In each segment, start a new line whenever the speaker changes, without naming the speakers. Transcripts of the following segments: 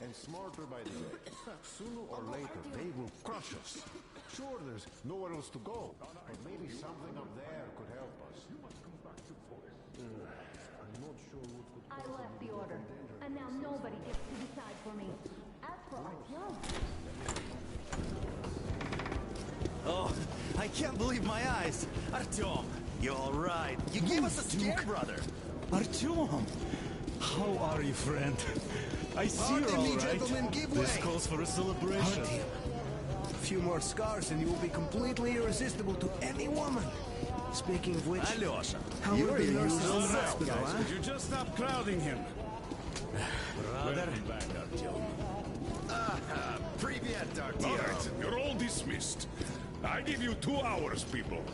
and smarter by the day. Sooner or later, they will crush us. Sure, there's nowhere else to go, but maybe something up there could help us. I'm not sure what could
I left the order, and now nobody gets to decide for me. As for Artyom...
Oh, I can't believe my eyes. Artyom, you all right? You gave us a scare, brother.
Artyom! How are you, friend? I see you're all right.
Gentlemen, give
This
way.
calls for a celebration.
Artyom. A few more scars and you will be completely irresistible to any woman. Speaking of which,
Alyosha,
how
you're
are the
your
nurses in
usual
the
self,
hospital,
guys.
huh?
Would you just stop crowding him?
Brother.
Welcome back, Artyom.
Привет,
All
Artyom.
right, you're all dismissed. I give you 2 hours, people.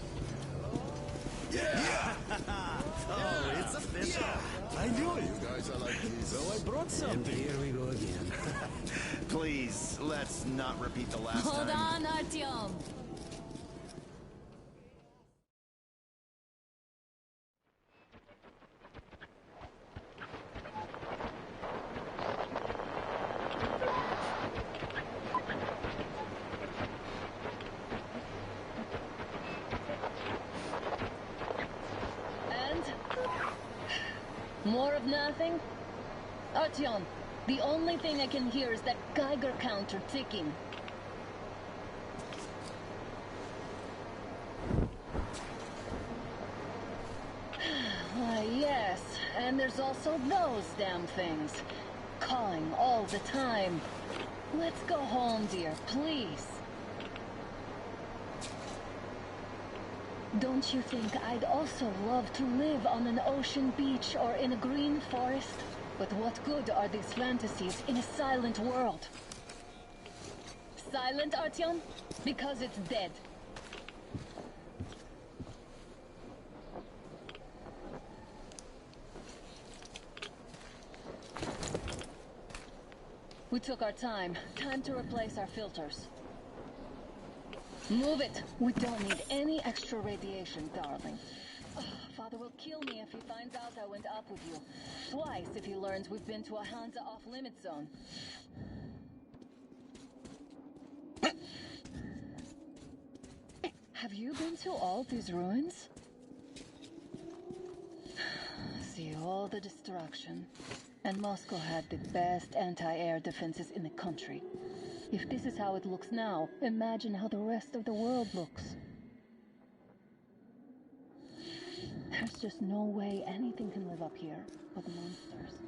Yeah! Oh, it's official.
I knew it.
Guys are like this.
So I brought
And
something.
here we go again.
Please, let's not repeat the last
Hold
time.
on, Artyom! And? More of nothing? Artyom, the only thing I can hear is that Geiger counter ticking. Why, yes, and there's also those damn things. Calling all the time. Let's go home, dear, please. Don't you think I'd also love to live on an ocean beach or in a green forest? But what good are these fantasies in a silent world? Silent, Artyom? Because it's dead. We took our time. Time to replace our filters. Move it! We don't need any extra radiation, darling. Ugh, Father will kill me if he finds out I went up with you. Twice if he learns we've been to a Hansa off-limit zone. Have you been to all these ruins? See all the destruction. And Moscow had the best anti-air defenses in the country. If this is how it looks now, imagine how the rest of the world looks. There's just no way anything can live up here but monsters.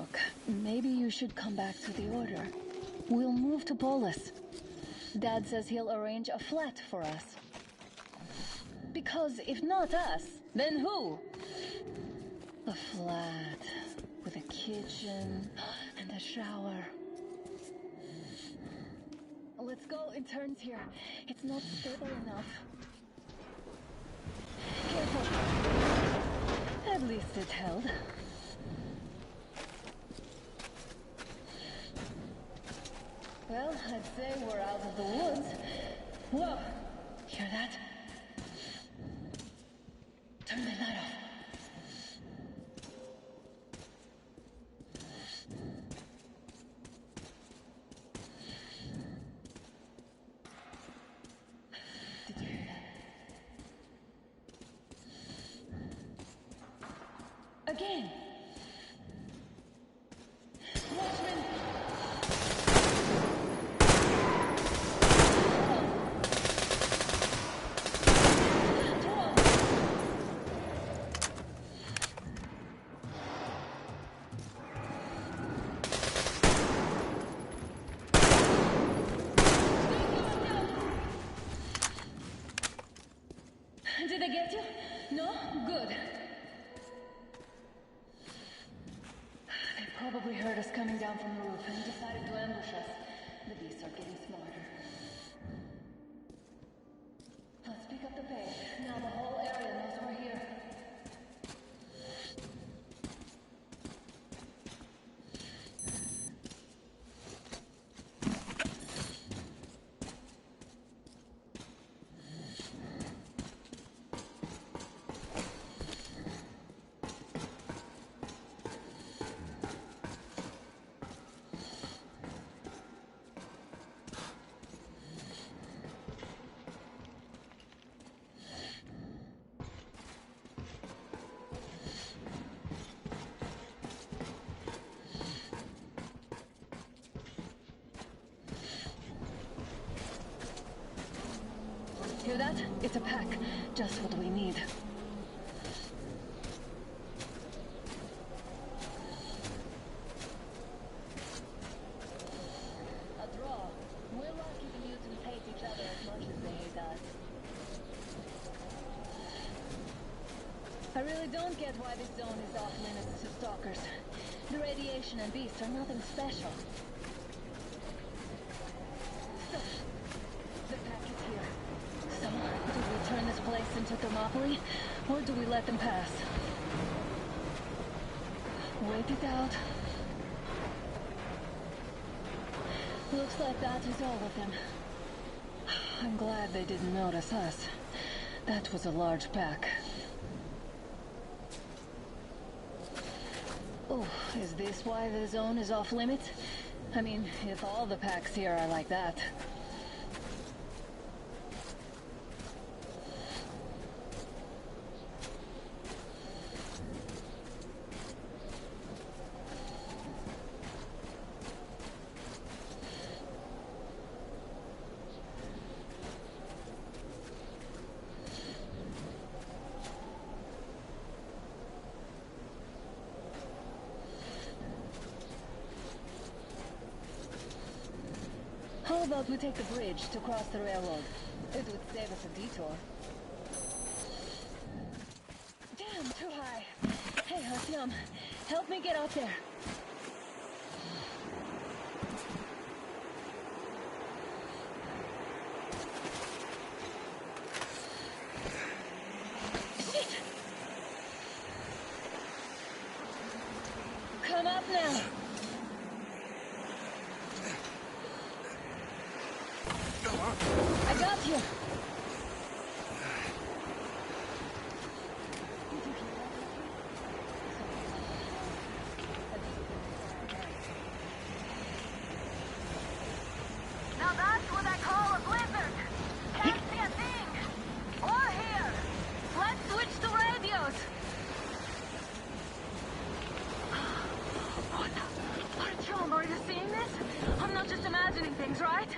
Look, maybe you should come back to the Order. We'll move to Polis. Dad says he'll arrange a flat for us. Because if not us, then who? A flat with a kitchen and a shower. Let's go, it turns here. It's not stable enough. Careful. At least it held. Well, I'd say we're out of the woods. Whoa! Hear that? Turn the light off. Did you hear that? Again! Watchmen! Did I get you? No? Good. They probably heard us coming down from the roof and decided to ambush us. The beasts are getting smarter. Let's pick up the pace. Now the whole area knows we're here. Hear that? It's a pack. Just what we need. A draw. We're lucky the mutants hate each other as much as they hate us. I really don't get why this zone is off limits to stalkers. The radiation and beasts are nothing special. So, the pack is here. So, do we turn this place into Thermopylae, or do we let them pass? Wait it out. Looks like that is all of them. I'm glad they didn't notice us. That was a large pack. Oh, is this why the zone is off limits? I mean, if all the packs here are like that. How about we take the bridge to cross the railroad? It would save us a detour. Damn, too high. Hey, Artyom, help me get out there. Shit! Come up now. I got you.
Now that's what I call a blizzard. Can't see a thing. Or hear. Let's switch to radios. What the? Artyom, are you seeing this? I'm not just imagining things, right?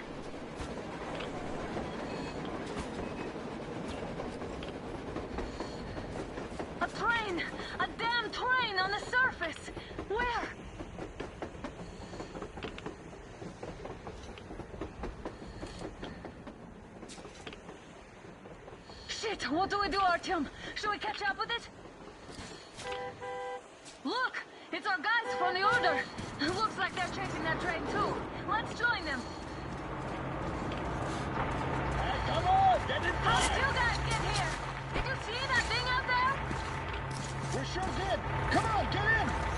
A train! A damn train on the surface! Where?
Shit, what do we do, Artyom? Should we catch up with it? Look! It's our guys from the Order! Looks like they're chasing that train too. Let's join them.
Hey, come on! Get in
How did
there!
you guys get here? Did you see that thing out there?
We sure did! Come on, get in!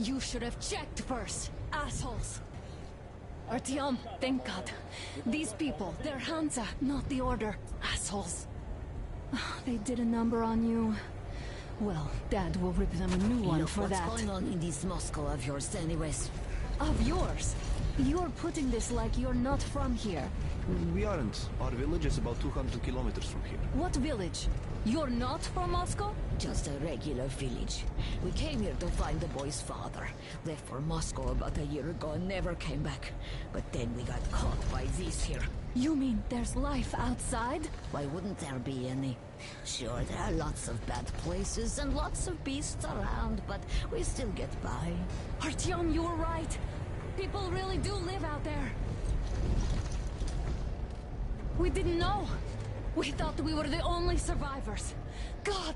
You should have checked first, assholes. Artyom, thank God. These people, they're Hansa, not the Order. Assholes. They did a number on you. Well, Dad will rip them a new one
Look,
for
what's
that.
going on in this Moscow of yours anyways?
Of yours? You're putting this like you're not from here.
We aren't. Our village is about 200 kilometers from here.
What village? You're not from Moscow?
Just a regular village. We came here to find the boy's father. Left for Moscow about a year ago and never came back. But then we got caught by these here.
You mean there's life outside?
Why wouldn't there be any? Sure, there are lots of bad places and lots of beasts around, but we still get by.
Artyom, you were right. People really do live out there. We didn't know. We thought we were the only survivors. God,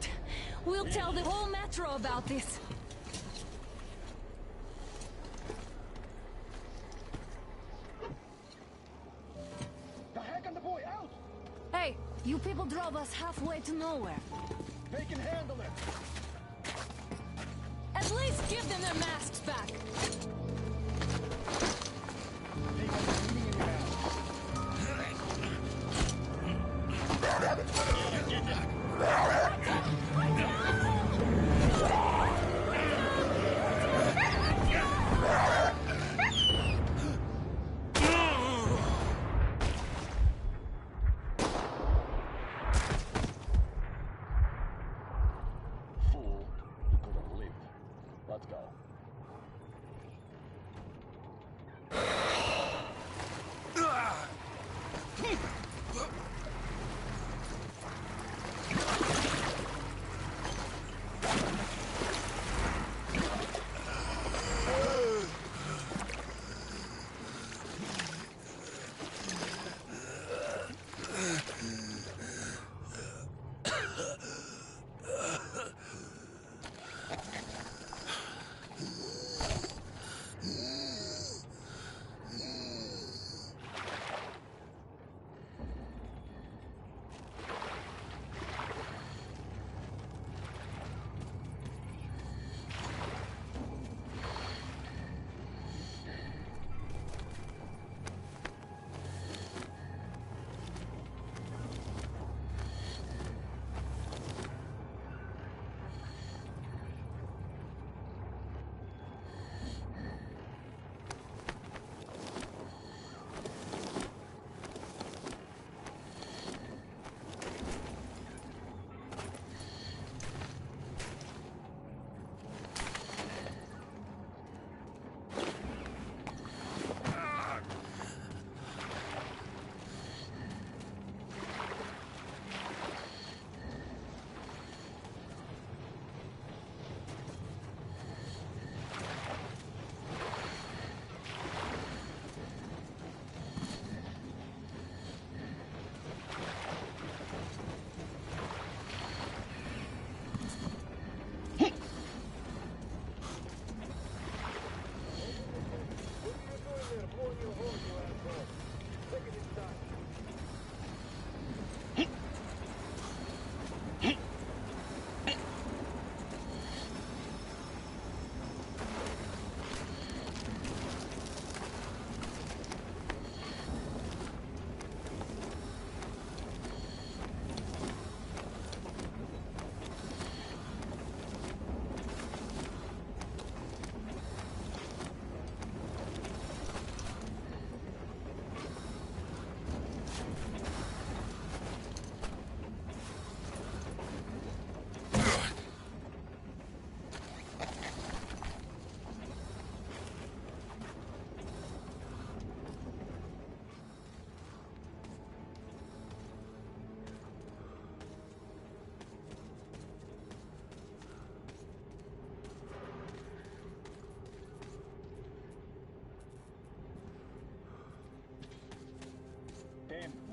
we'll tell the whole metro about this.
The heck and the boy out!
Hey, you people drove us halfway to nowhere.
They can handle it!
At least give them their masks back.
They got the bleeding in your ass. Fool, you could have lived. Let's go.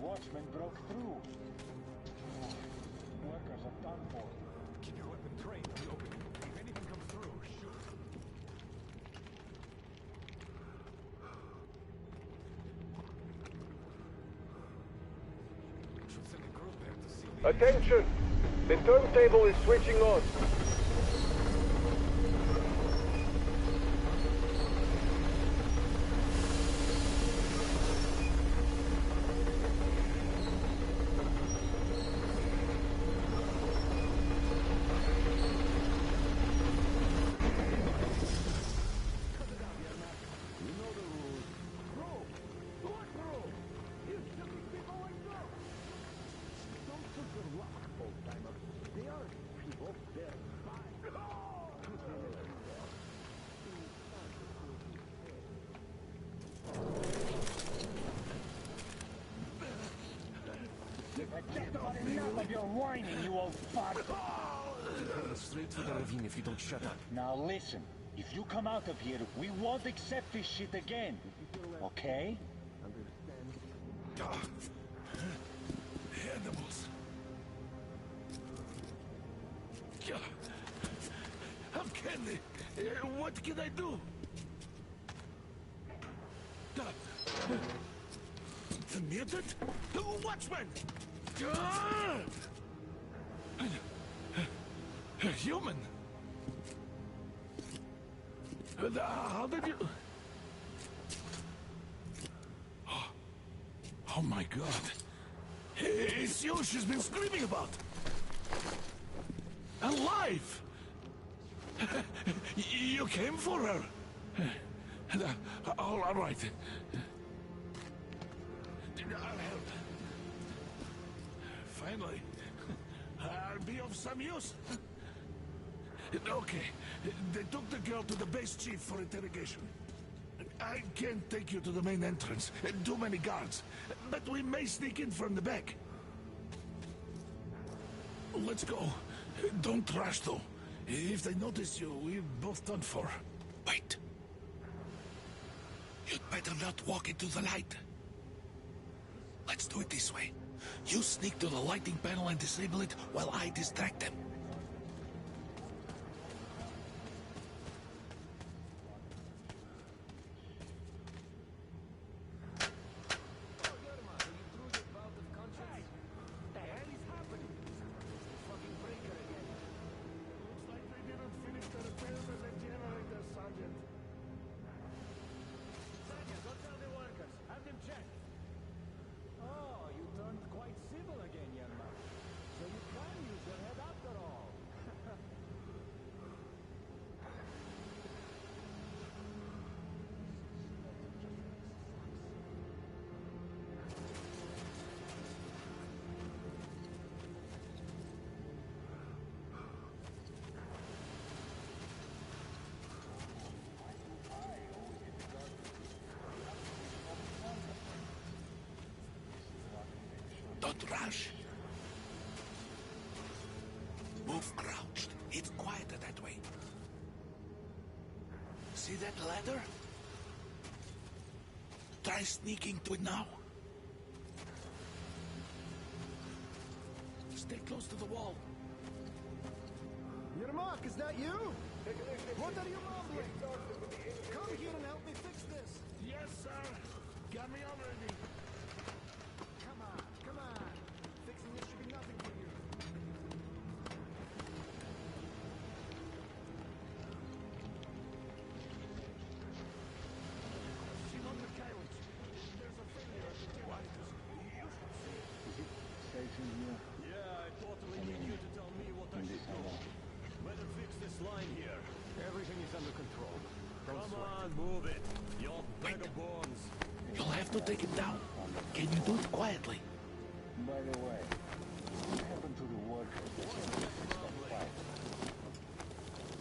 Watchmen broke through. Workers are done for.
Keep your weapon trained on the opening. If anything comes through, shoot. Should send a group there to see the...
Attention! The turntable is switching on.
Enough of your whining, you old fart!
Heading straight for the ravine if you don't shut up.
Now listen, if you come out of here, we won't accept this shit again. Okay?
Animals. How can they? What can I do? The mutant? Watchman! A human? How did you... Oh my god. It's you she's been screaming about. Alive! You came for her. All right. I'll help. Finally, I'll be of some use. Okay, they took the girl to the base chief for interrogation. I can't take you to the main entrance. Too many guards. But we may sneak in from the back. Let's go. Don't rush, though. If they notice you, we're both done for. Wait. You'd better not walk into the light. Let's do it this way. You sneak to the lighting panel and disable it while I distract them. Don't rush. Move crouched. It's quieter that way. See that ladder? Try sneaking to it now. Stay close to the wall.
Yermak, is that you? What are you mumbling? Come here and help me fix this.
Yes, sir. Got me already.
Come on, come on. Fixing this should be nothing for you.
Simon the carriage. There's a failure at the devices. You should see it.
Is it safe in here?
Yeah, I totally need you to tell me what I should do. Better fix this line here.
Everything is under control. Don't
Come
sweat.
on, move it. You old bag of bones.
You'll have to take it down. Can you do it quietly?
By the way, what happened to the workers that came to fix that pipe?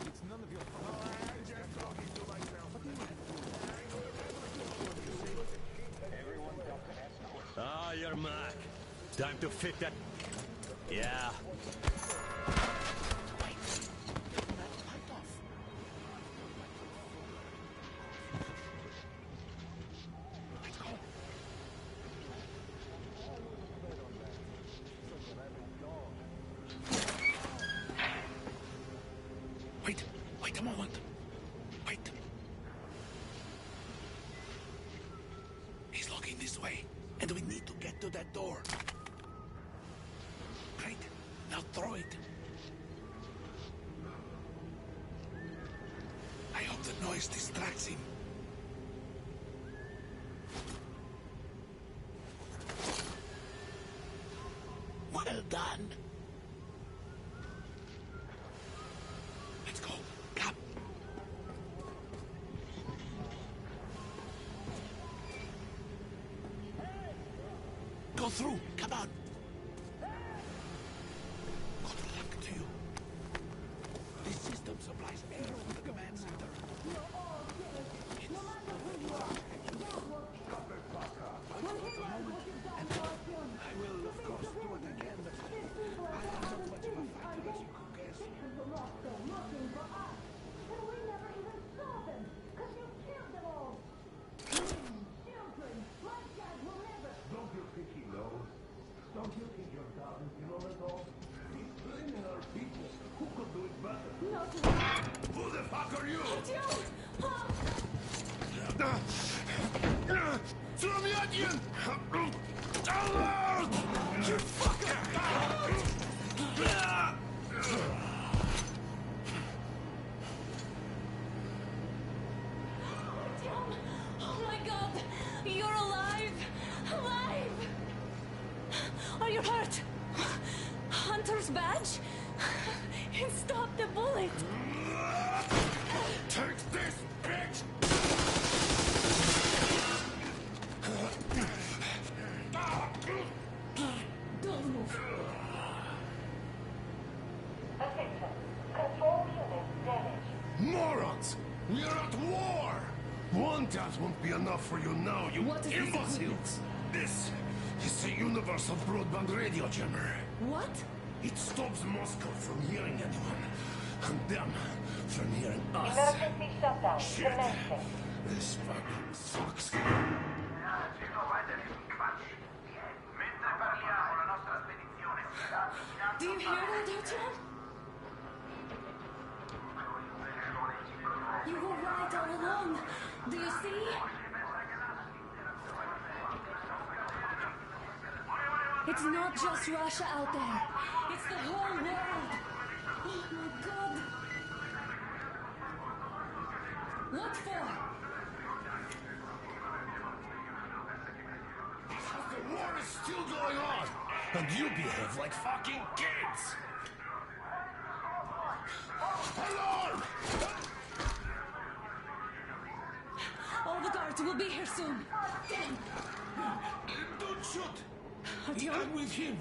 It's none of your fault.
I'm just talking to myself.
Everyone got the ass now.
Ah, you're Mac. Time to fit that. Yeah.
moment. Wait. He's looking this way, and we need to get to that door. Great. Now throw it. I hope the noise distracts him. Well done. Let's go. Come. Go through. Come on. Good luck to you. This system supplies air from the command center. I will, of course, do what I can, but I am not much of a fighter as you could guess.
Don't you think he knows? Don't you think your dad is all? He's blaming our people. Who could do it better? Who the fuck are you? Suromyadin! Alert! You fucker!
Oh my god! You're alive! Alive! Are you hurt? Hunter's badge? It stopped the bullet!
Take this, bitch!
Don't move.
Attention. Control unit damaged.
Morons! We're at war! One death won't be enough for you now, you
What is this
imbeciles! This is a universal broadband radio jammer.
What?
It stops Moscow from hearing anyone, and them from hearing us.
Emergency shutdown
Shit!
commencing.
This fucking sucks.
Do you hear that, Artyom? You were right all along. Do you see? It's not just Russia out there. It's the whole world. Oh my god. What for?
The war is still going on, and you behave like fucking kids! Alarm!
All the guards will be here soon.
Don't shoot!
Artyom?
I'm with him.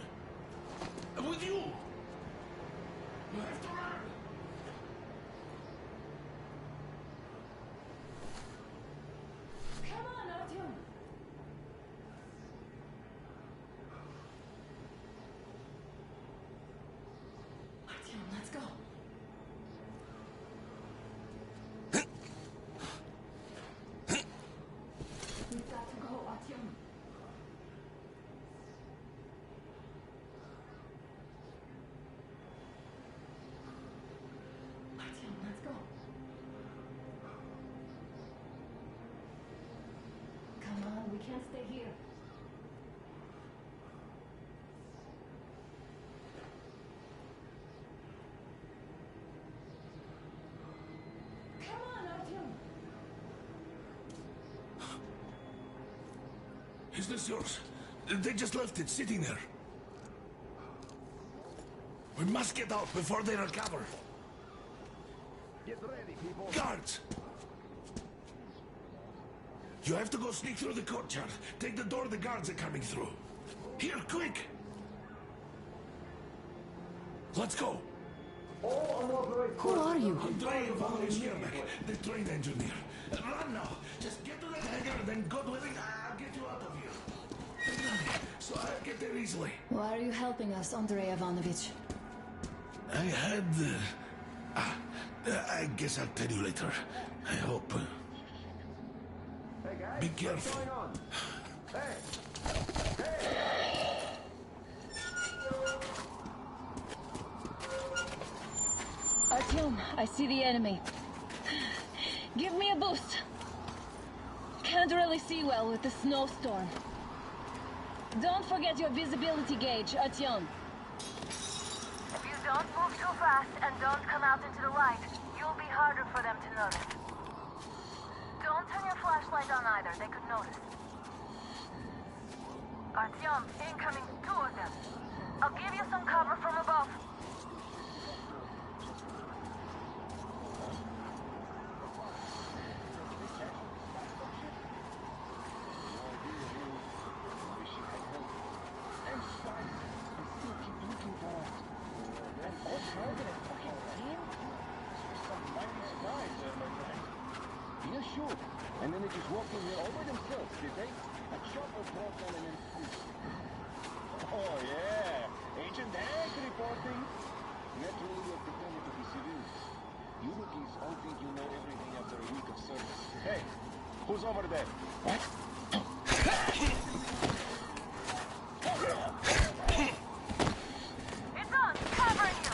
I'm with you.
You have to run!
Come on, Artyom. Artyom, let's go. We've got to go, Artyom. Artyom, let's go. Come on, we can't stay here. Come on, Artyom.
Is this yours? They just left it sitting there. We must get out before they recover.
Get ready, people.
Guards! You have to go sneak through the courtyard. Take the door the guards are coming through. Here, quick! Let's go!
Who are you?
Andrei Ivanovich Yermak, the train engineer. Run now! Just get to that hangar and then God willing, I'll get you out of here. So I'll get there easily.
Why are you helping us, Andrei Ivanovich?
I had... I guess I'll tell you later. I hope.
Hey guys,
Be careful.
what's going on? Hey!
Artyom, I see the enemy. Give me a boost. Can't really see well with the snowstorm. Don't forget your visibility gauge, Artyom.
If you don't move too fast and don't come out into the light, you'll be harder for them to notice. Don't turn your flashlight on either, they could notice. Artyom, incoming, 2 of them. I'll give you some cover from above.
Yeah, sure. And then they just walked in here all by themselves, did they? A chopper brought them and then... Oh, yeah. Agent Hank reporting. Naturally, you have pretended to be civilians. You rookies all think you know everything after a week of service. Hey, who's over there? What?
It's on! Covering you!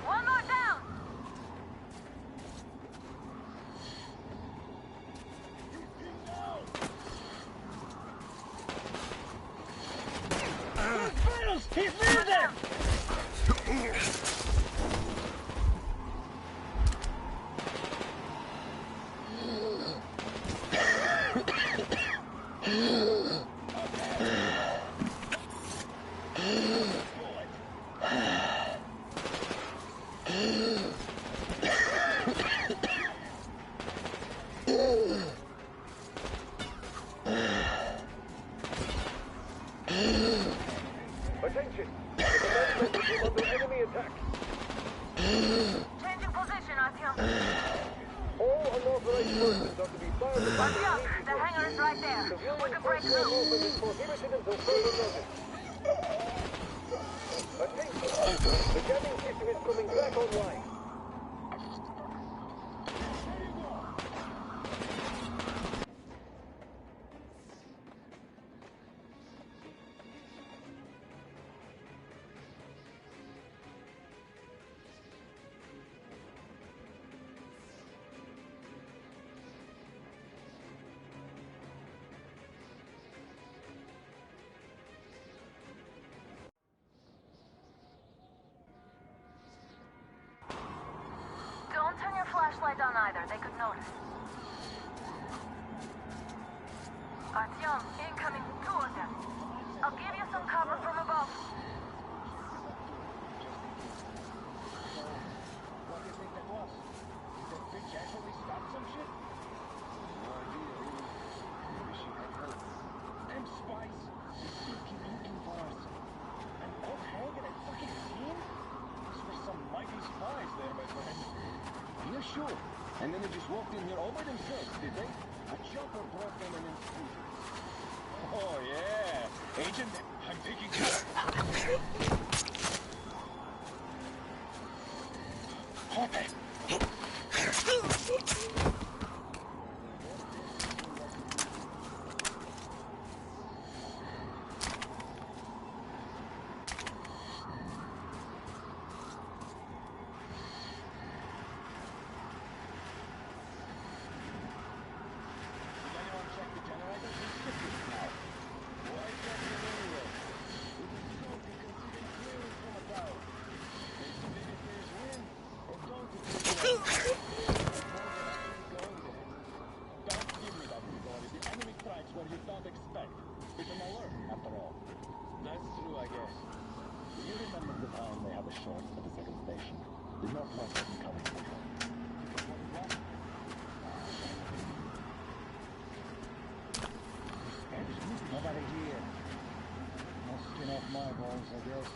One more down!
He's near them!
Attention! The command center is under enemy attack.
Changing position, Artyom.
All unauthorized persons are to be fired upon
Artyom, the hangar is right there. We can break
Personnel
through.
movement is prohibited until further notice. Attention! The jamming system is coming back online.
Don't turn your flashlight on either, they could notice. Artyom, incoming, 2 of them. I'll give you some cover from above.
What do you think that was? Did that bitch actually stop some shit? No idea, really. Maybe she had help. Them spies, they still keep looking for us. And old Hank and that fucking team? These were some mighty spies there, my friend. Yeah, sure. And then they just walked in here all by themselves, did they? A chopper brought them and then... Oh, yeah. Agent, I'm taking care. Okay. Don't Nobody here. No skin off my balls, I guess.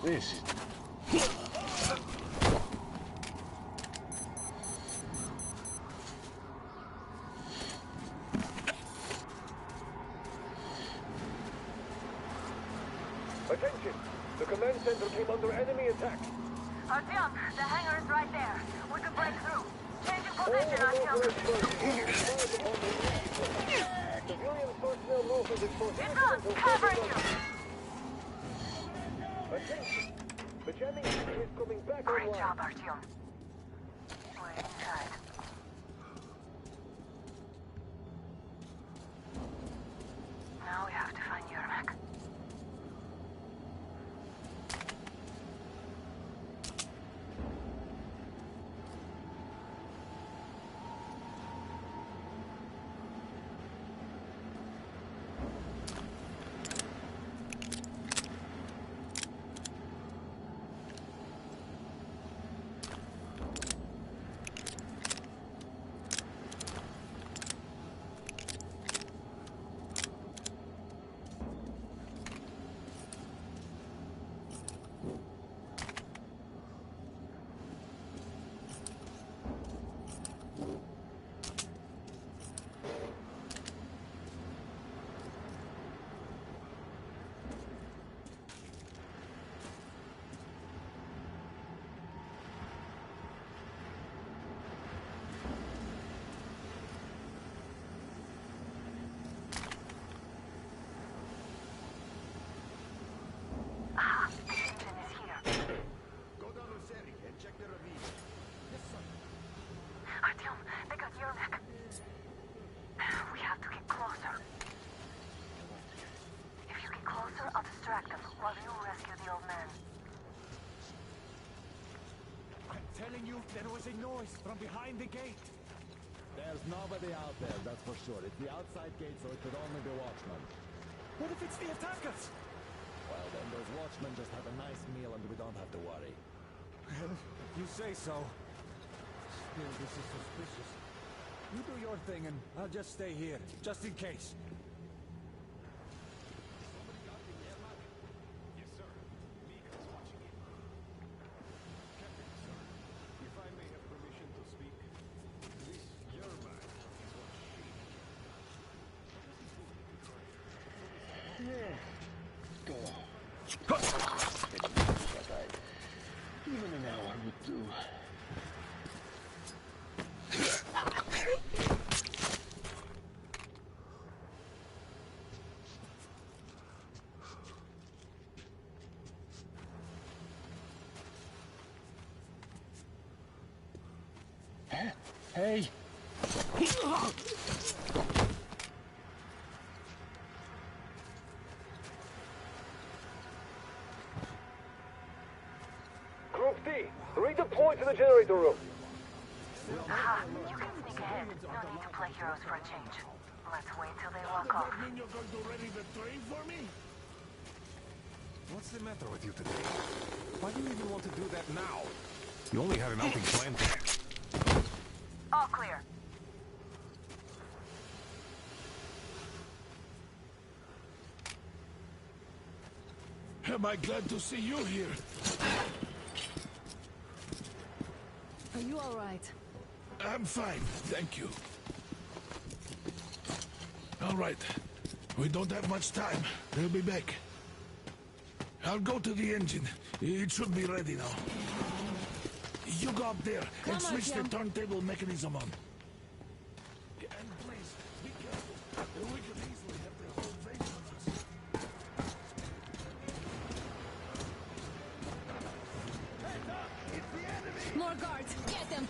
This is...
Attention! The command center came under enemy attack.
Artyom, the hangar is right there. We can break through. Changing position, Artyom.
Civilian personnel movement is prohibited
Vindos,
until
covering you.
Attention! The jamming unit is coming back
Great
online.
job, Artyom. We're inside. Now we have to find Yermak. Artyom, they got Yermak. We have to get closer. If you get closer, I'll distract them while you rescue the old man.
I'm telling you, there was a noise from behind the gate. There's nobody out there, that's for sure. It's the outside gate, so it could only be watchmen. What if it's the attackers? Well, then those watchmen just have a nice meal and we don't have to worry. You say so. Still, this is suspicious. You do your thing and I'll just stay here, just in case. Yes, sir. Megan's watching it. Captain, sir, if I may have permission to speak, this Yermak is what she...
Go on. Even an hour would do. Hey!
Group D, redeploy to the generator room.
Aha, you can sneak ahead. No need to play heroes for a change. Let's wait till they walk off.
That mean you're going to ready the train for me?
What's the matter with you today? Why do you even want to do that now? You only had an outing planned.
All clear.
Am I glad to see you here?
Are you all right?
I'm fine, thank you. All right. We don't have much time. They'll be back. I'll go to the engine. It should be ready now. You go up there and switch the turntable mechanism on. And please, be careful. We could easily have the whole base on us.
More guards! Get them!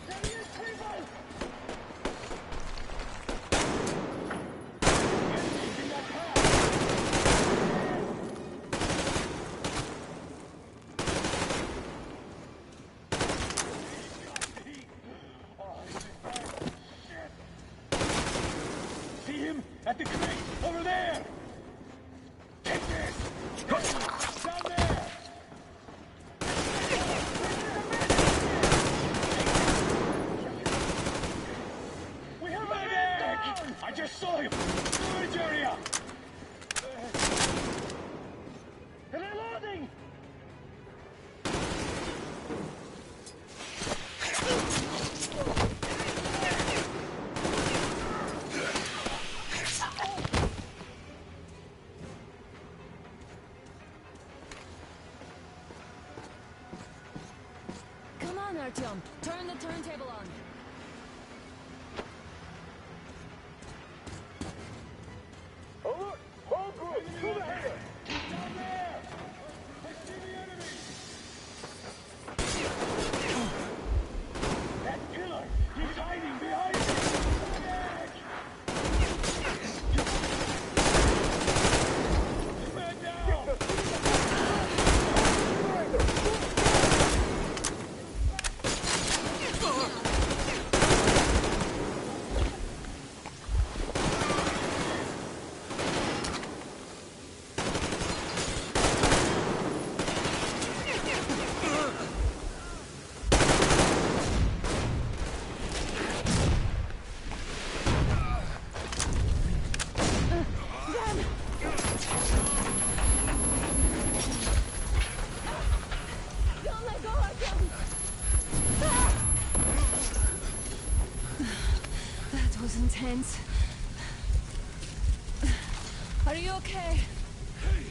was intense. Are you okay?
Hey,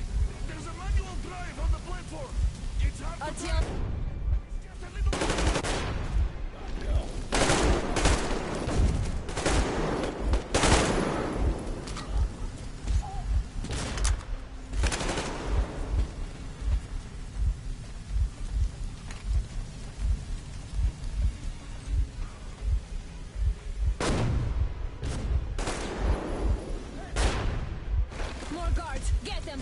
there's a manual drive on the platform. It's hard to
Artyom.
just a little...
More guards! Get them!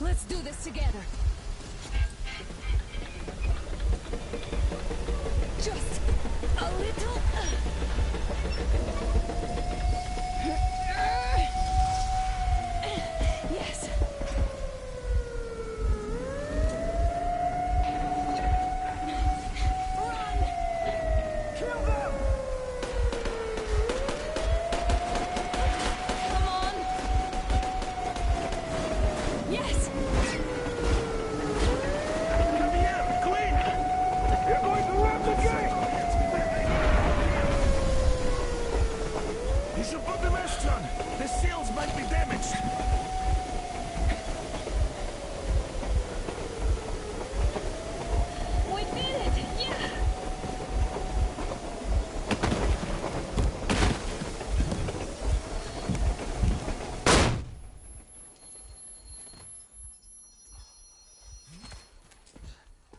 Let's do this together. Just a little. Yes. Run! Kill them! Come on! Yes!
Come here, Queen!
You're going to ram the gate!
You should put the mesh on. The seals might be damaged.
We did it! Yeah!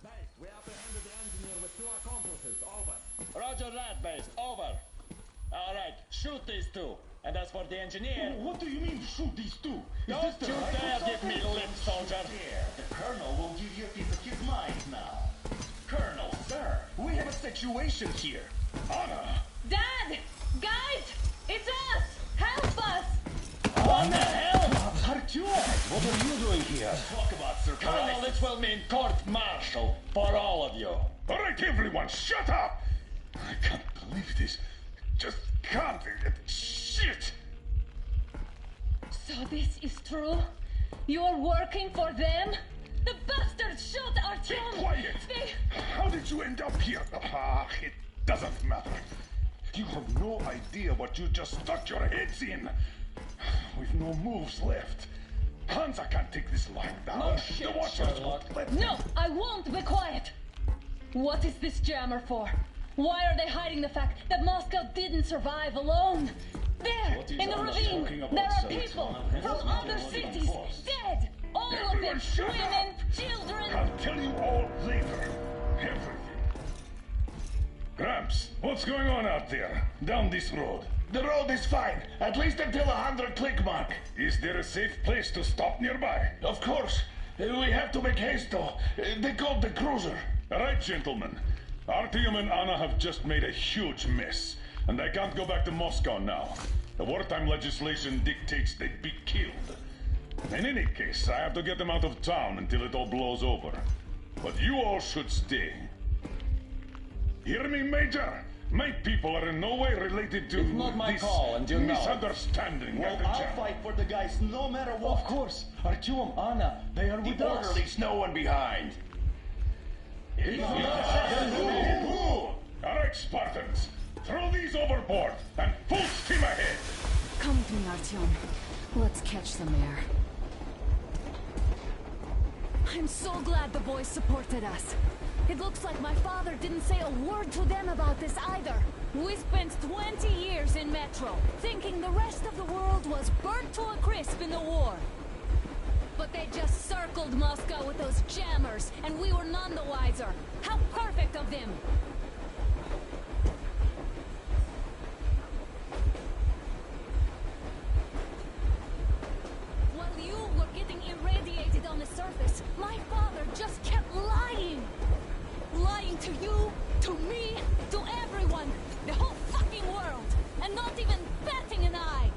Base, we apprehended the engineer with 2 accomplices. Over. Roger that, Base. Over. All right, shoot these 2. And as for the engineer...
What do you mean, shoot these 2?
Don't you dare give me lip, soldier!
The Colonel will give you a piece of his mind now. Colonel, sir, we have a situation here. Anna!
Dad! Guys! It's us! Help us!
What the hell?
Artyom, what are you doing here? Talk about surprise.
Colonel, this will mean court-martial for all of you.
All right, everyone, shut up! I can't believe this. Just can't. Shit!
So this is true? You're working for them? The bastards shot Artyom!
Be quiet! How did you end up here? It doesn't matter. You have no idea what you just stuck your heads in. We've no moves left. Hansa can't take this lying down.
No shit,
the Watchers
Sherlock.
won't let
No, I won't be quiet! What is this jammer for? Why are they hiding the fact that Moscow didn't survive alone? There,
What is
in the
Anna
ravine,
talking about,
there are
sir?
people
It's
from
not
other
what you
cities,
enforced.
dead! All of them,
Everyone shut up!
women, children!
I'll tell you all later. Everything. Gramps, what's going on out there? Down this road?
The road is fine, at least until 100 click mark.
Is there a safe place to stop nearby?
Of course. We have to make haste though. They called the cruiser.
All right, gentlemen. Artyom and Anna have just made a huge mess, and they can't go back to Moscow now. The wartime legislation dictates they be killed. In any case, I have to get them out of town until it all blows over. But you all should stay. Hear me, Major? My people are in no way related to
It's not my
this
call, and you know it.
misunderstanding.
Well,
at the
I'll
jam.
fight for the guys no matter what. Of course. Artyom, Anna, they are with us. Leaves no one behind.
All right, Spartans. Throw these overboard and full steam ahead.
Come with me, Artyom. Let's catch some air. I'm so glad the boys supported us. It looks like my father didn't say a word to them about this either. We spent 20 years in Metro, thinking the rest of the world was burnt to a crisp in the war. But they just circled Moscow with those jammers, and we were none the wiser. How perfect of them! To me, to everyone, the whole fucking world, and not even batting an eye.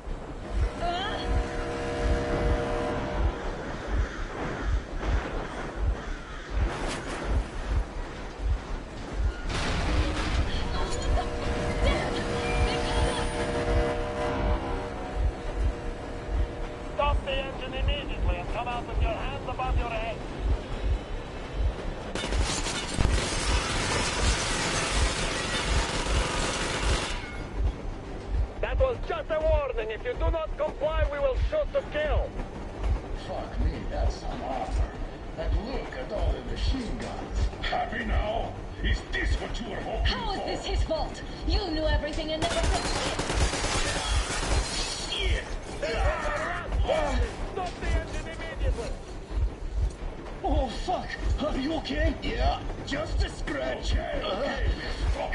Stop the engine immediately and come out with your hands above your head. That was just a warning. If you do not comply, we will shoot to kill.
Fuck me, that's some offer. And look at all the machine guns. Happy now? Is this what you were hoping
How
for?
is this his fault? You knew everything and never said shit.
Stop the engine immediately.
Oh, fuck. Are you okay? Yeah, just a scratch. Okay, stop.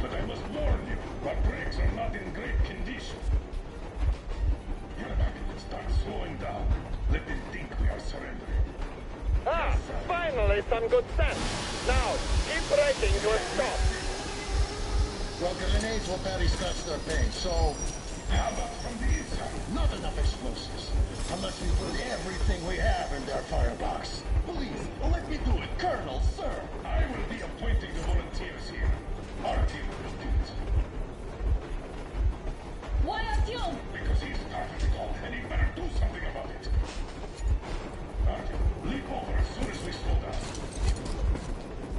But I must warn you, our brakes are not in great condition. Get back and start slowing down. Let them think we are surrendering.
Ah, finally some good sense. Now, keep braking to a stop.
Well, grenades will barely scratch their paint, so... How about from the inside? Not enough explosives. Unless we put everything we have in their firebox. Please, let me do it, Colonel, sir. I will be appointing the volunteers here. Our team will do it.
Why Artyom?
Because he started it all, and he better do something about it. Artyom, leap over as soon as we slow down.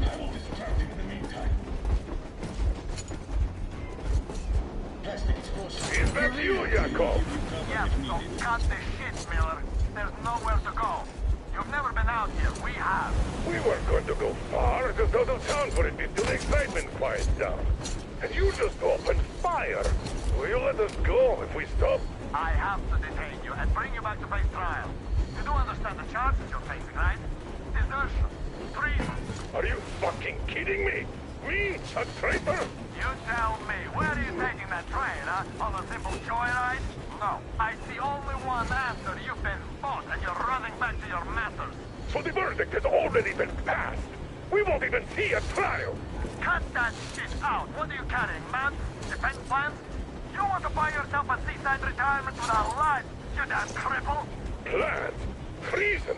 I will distract him in the meantime. Plastic explosive.
Is that you, Yakov?
Yes, so cut the shit, Miller. There's nowhere to go. You've never been out here. We have.
We weren't going to go far, just out of town for a bit till the excitement quiets down. And you just opened fire. Will you let us go if we stop?
I have to detain you and bring you back to face trial. You do understand the charges you're facing, right? Desertion. Treason.
Are you fucking kidding me? Me? A traitor?
You tell me, where are you taking that train, huh? On a simple joyride? No, I see only one answer. You've been fought and you're running back to your masters.
So the verdict has already been passed. We won't even see a trial.
Cut that shit out. What are you carrying, man? Defense plans? You want to buy yourself a seaside retirement without life, you damn cripple?
Plans? Treason?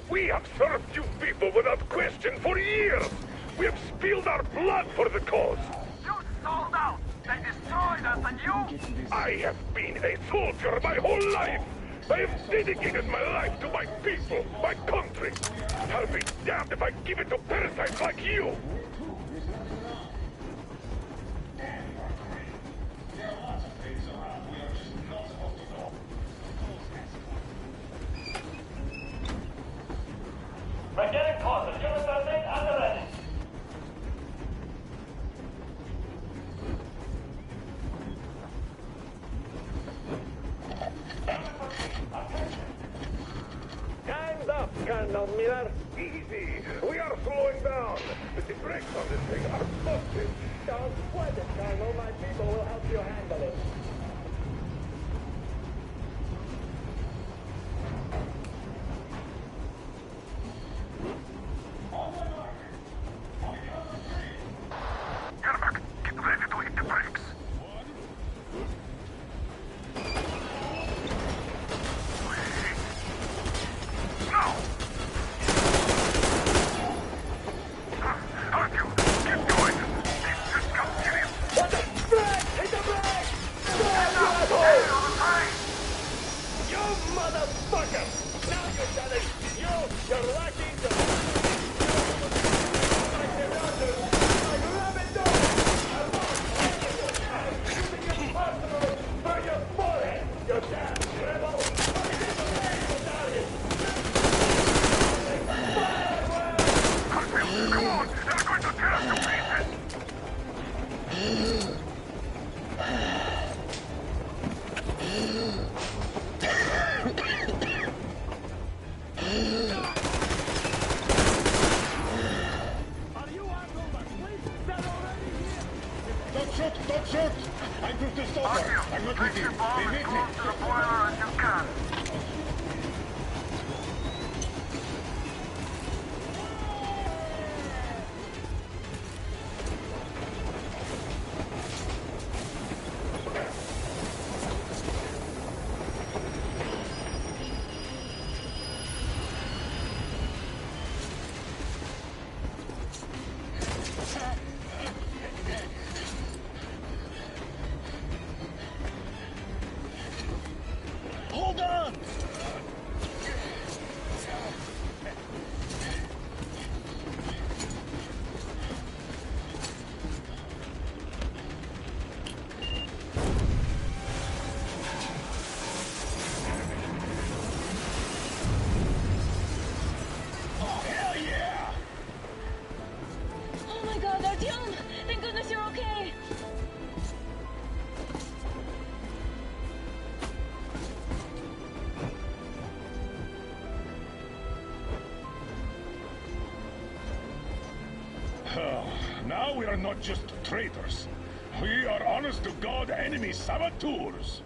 We have served you people without question for years. We have spilled our blood for the cause.
You sold out. They destroyed us and you...
I have been a soldier my whole life. I have dedicated my life to my people, my country. I'll be damned if I give it to parasites like you.
We're getting closer. Give us our thing and the ready.
Time's up, Colonel Miller. Easy. We are slowing down. But the brakes on this thing are busted. Don't sweat it, Colonel. My people will help you handle it.
Yermak, get ready to hit the brakes. No! Artyom, keep going. These systems get in.
What the brake! Hit the brake!
Get up! Stay on the train!
You motherfucker! Now you're done it! You're lacking the...
Come on! They're going to tear us to pieces!
Don't shoot! Don't shoot! I'm with the soldier.
Artyom,
I'm not
bring
with you.
the bomb
They
as
need me.
close to the boiler as you can.
Now we are not just traitors. We are honest-to-God enemy saboteurs.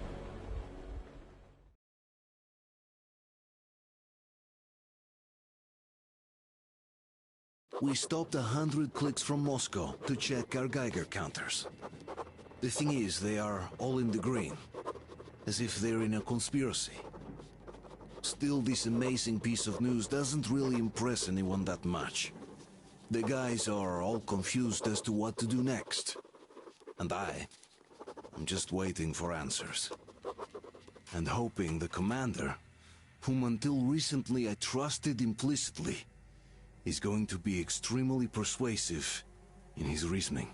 We stopped 100 clicks from Moscow to check our Geiger counters. The thing is, they are all in the green, as if they're in a conspiracy. Still, this amazing piece of news doesn't really impress anyone that much. The guys are all confused as to what to do next. And I'm just waiting for answers. And hoping the commander, whom until recently I trusted implicitly, is going to be extremely persuasive in his reasoning.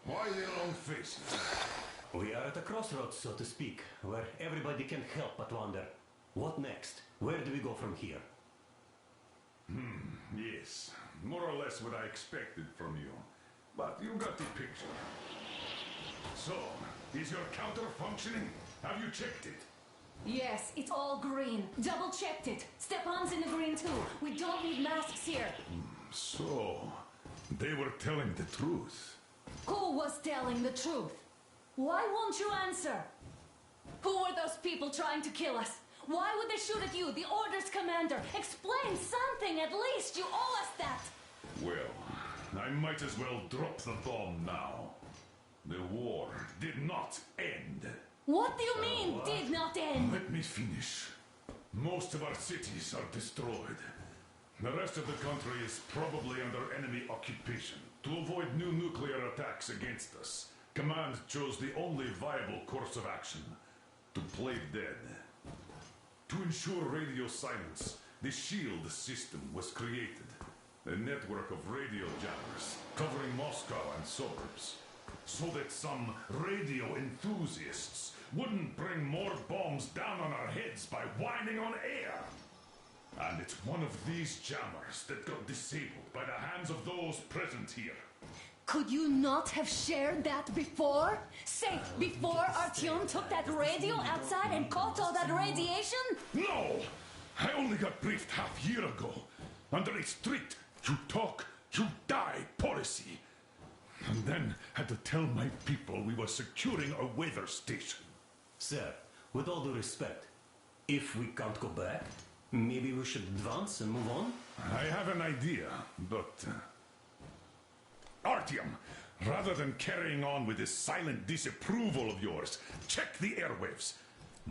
Why the long faces?
We are at a crossroads, so to speak, where everybody can help but wonder. What next? Where do we go from here?
Yes. More or less what I expected from you. But you got the picture. So, is your counter functioning? Have you checked it?
Yes, it's all green. Double checked it. Stepan's in the green too. We don't need masks here.
So, they were telling the truth.
Who was telling the truth? Why won't you answer? Who were those people trying to kill us? Why would they shoot at you, the Order's commander? Explain something, at least. You owe us that.
Well, I might as well drop the bomb now. The war did not end.
What do you mean, did not end?
Let me finish. Most of our cities are destroyed. The rest of the country is probably under enemy occupation. To avoid new nuclear attacks against us, Command chose the only viable course of action: to play dead. To ensure radio silence, the SHIELD system was created. A network of radio jammers covering Moscow and suburbs. So that some radio enthusiasts wouldn't bring more bombs down on our heads by whining on air. And it's one of these jammers that got disabled by the hands of those present here.
Could you not have shared that before? Say, before Artyom took that radio outside and caught all that radiation?
No! I only got briefed half year ago. Under a strict, you talk, you die policy. And then had to tell my people we were securing a weather station.
Sir, with all due respect, if we can't go back, maybe we should advance and move on?
I have an idea, but... Artyom, rather than carrying on with this silent disapproval of yours, check the airwaves.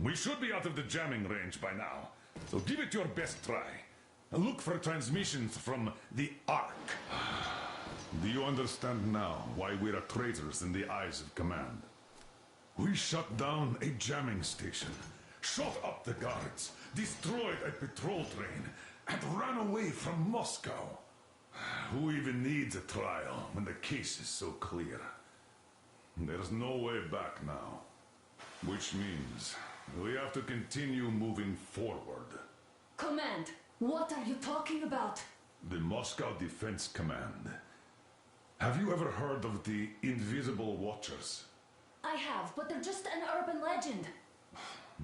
We should be out of the jamming range by now, so give it your best try. Look for transmissions from the Ark. Do you understand now why we're traitors in the eyes of Command? We shut down a jamming station, shot up the guards, destroyed a patrol train, and ran away from Moscow. Who even needs a trial when the case is so clear? There's no way back now. Which means we have to continue moving forward.
Command, what are you talking about?
The Moscow Defense Command. Have you ever heard of the Invisible Watchers?
I have, but they're just an urban legend.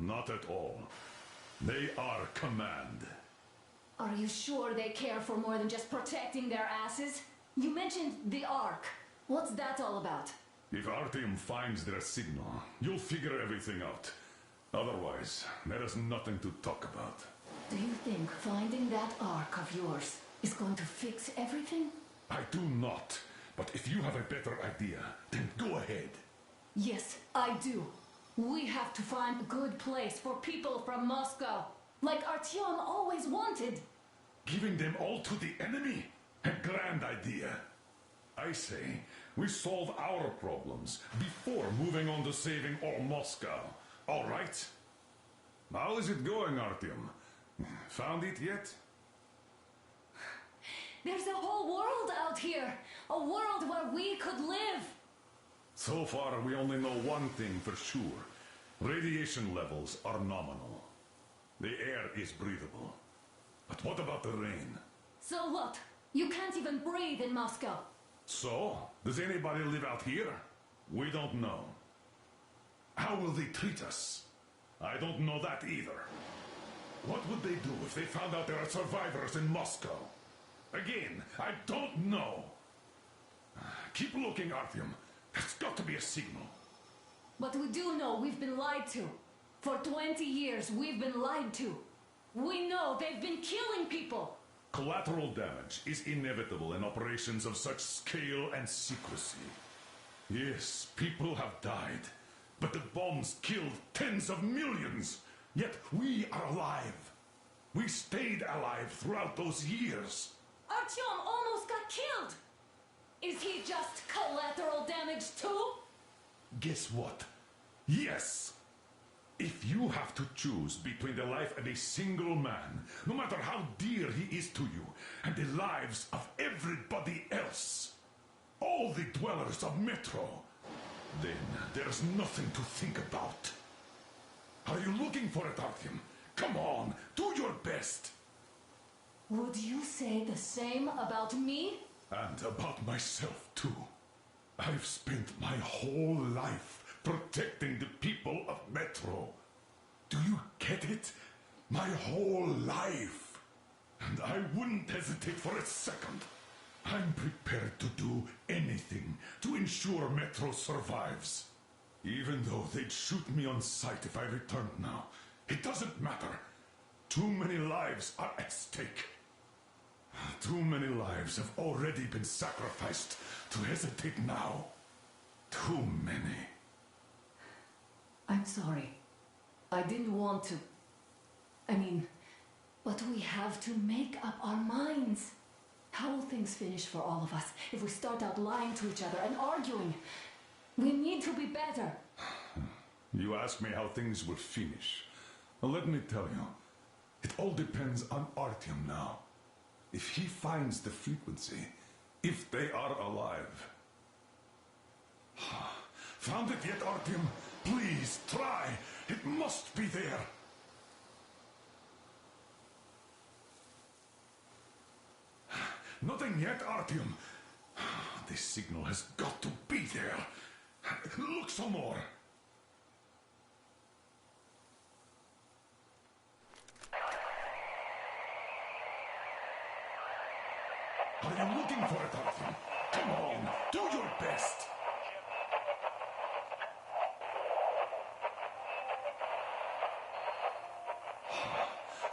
Not at all. They are Command.
Are you sure they care for more than just protecting their asses? You mentioned the Ark. What's that all about?
If Artyom finds their signal, you'll figure everything out. Otherwise, there is nothing to talk about.
Do you think finding that Ark of yours is going to fix everything?
I do not. But if you have a better idea, then go ahead.
Yes, I do. We have to find a good place for people from Moscow. Like Artyom always wanted.
Giving them all to the enemy? A grand idea. I say, we solve our problems before moving on to saving all Moscow. All right? How is it going, Artyom? Found it yet?
There's a whole world out here. A world where we could live.
So far, we only know one thing for sure. Radiation levels are nominal. The air is breathable. But what about the rain?
So what? You can't even breathe in Moscow.
So, does anybody live out here? We don't know. How will they treat us? I don't know that either. What would they do if they found out there are survivors in Moscow? Again, I don't know. Keep looking, Artyom. There's got to be a signal.
But we do know we've been lied to. For 20 years, we've been lied to. We know they've been killing people.
Collateral damage is inevitable in operations of such scale and secrecy. Yes, people have died, but the bombs killed tens of millions. Yet we are alive. We stayed alive throughout those years.
Artyom almost got killed. Is he just collateral damage too?
Guess what? Yes. If you have to choose between the life of a single man, no matter how dear he is to you, and the lives of everybody else, all the dwellers of Metro, then there's nothing to think about. Are you looking for it, Artyom? Come on, do your best.
Would you say the same about me?
And about myself, too. I've spent my whole life protecting the people of Metro. Do you get it? My whole life. And I wouldn't hesitate for a second. I'm prepared to do anything to ensure Metro survives. Even though they'd shoot me on sight if I returned now. It doesn't matter. Too many lives are at stake. Too many lives have already been sacrificed to hesitate now. Too many.
I'm sorry. I didn't want to. But we have to make up our minds. How will things finish for all of us if we start out lying to each other and arguing? We need to be better.
You ask me how things will finish. Well, let me tell you. It all depends on Artyom now. If he finds the frequency, if they are alive. Found it yet, Artyom? Please, try. It must be there. Nothing yet, Artyom. This signal has got to be there. Look some more. Are you looking for it, Artyom? Come on, do your best.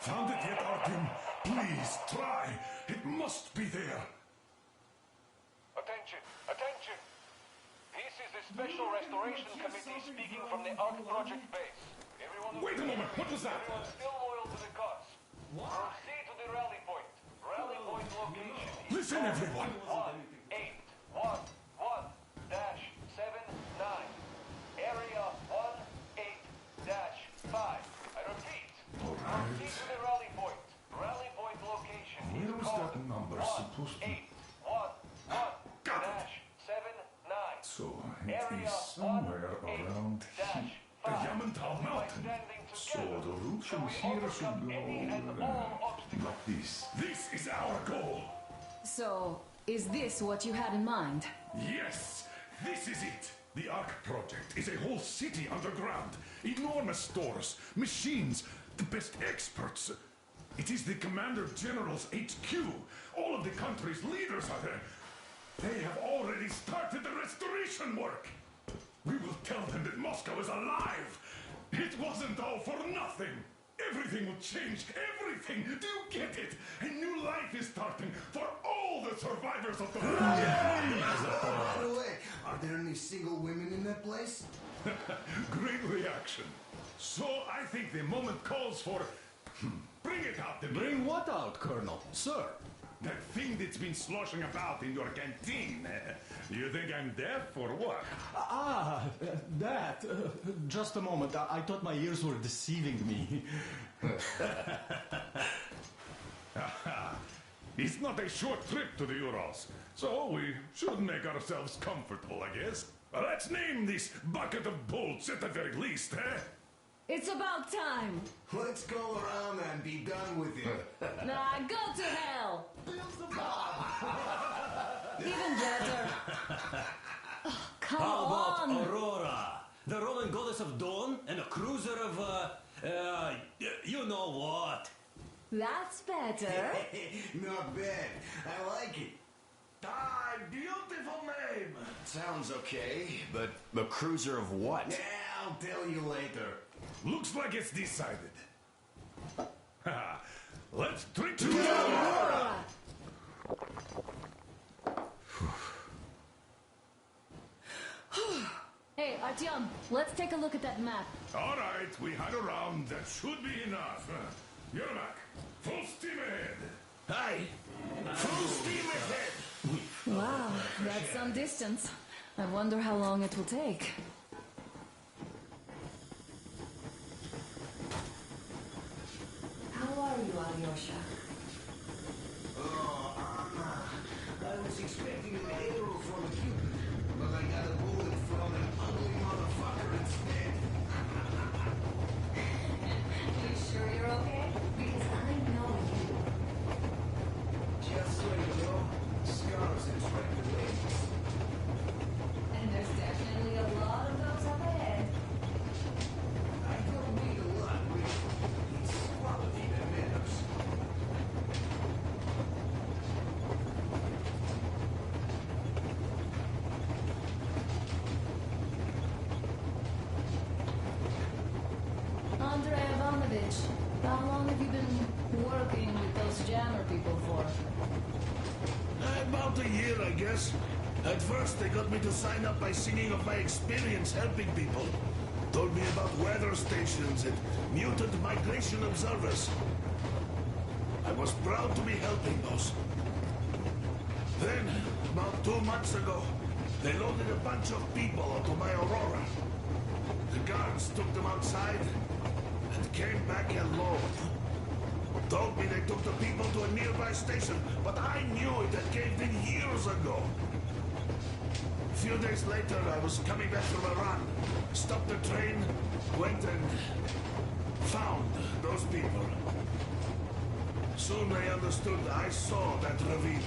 Found it yet, Artyom? Please, try. It must be there.
Attention! Attention! This is the Special Restoration Committee speaking from the Ark Project base. Everyone...
Wait a moment, what was that?
Everyone still loyal to the cause. Proceed to the rally point. Rally point location is...
Listen, everyone!
1811-79. Area 18-5. I repeat.
All right.
Proceed to the rally point. Rally point location is
Where was that number supposed to...
1811-79.
So, it is somewhere around here. The Yamantau Mountain. So the route from here should go... like this. This is our goal!
So, is this what you had in mind?
Yes! This is it! The Ark Project is a whole city underground. Enormous stores, machines, the best experts. It is the Commander General's HQ. All of the country's leaders are there. They have already started the restoration work. We will tell them that Moscow is alive. It wasn't all for nothing. Everything will change. Everything. Do you get it? A new life is starting for all the survivors of the war.
By the way, are there any single women in that place?
Great reaction. So I think the moment calls for... Bring it out to me.
Bring what out, Colonel? Sir?
That thing that's been sloshing about in your canteen. You think I'm deaf or what?
That. Just a moment. I thought my ears were deceiving me.
It's not a short trip to the Urals, so we should make ourselves comfortable, I guess. Let's name this bucket of bolts at the very least, eh?
It's about time.
Let's go around and be done with it.
Nah, go to hell. Even better. Oh, come
How about
on.
Aurora, the Roman goddess of dawn and a cruiser of, you know what?
That's better.
Not bad. I like it.
Ah, beautiful name.
Sounds okay, but the cruiser of what?
Yeah, I'll tell you later.
Looks like it's decided. Let's drink to
Aurora. Hey, Artyom, let's take a look at that map.
All right, we had a round. That should be enough. You're back. Full steam ahead.
Hi. Full steam ahead.
Wow, that's some distance. I wonder how long it will take. How are you, Alyosha?
Oh, Anna. I was expecting an arrow from a Cupid, but I got a bullet from an ugly motherfucker instead.
You sure you're okay? Because I know you.
Just so you know, scars and fractured legs.
And there's definitely a lot of those up ahead.
I don't need a lot, really. It's quality that matters.
Andrei Ivanovich, how long have you been working with those jammer people for?
About a year, I guess. At first, they got me to sign up by singing of my experience helping people. Told me about weather stations and mutant migration observers. I was proud to be helping those. Then, about 2 months ago, they loaded a bunch of people onto my Aurora. The guards took them outside and came back alone. Told me they took the people to a nearby station, but I knew it had caved in years ago. A few days later, I was coming back from a run. Stopped the train, went and found those people. Soon they understood I saw that ravine.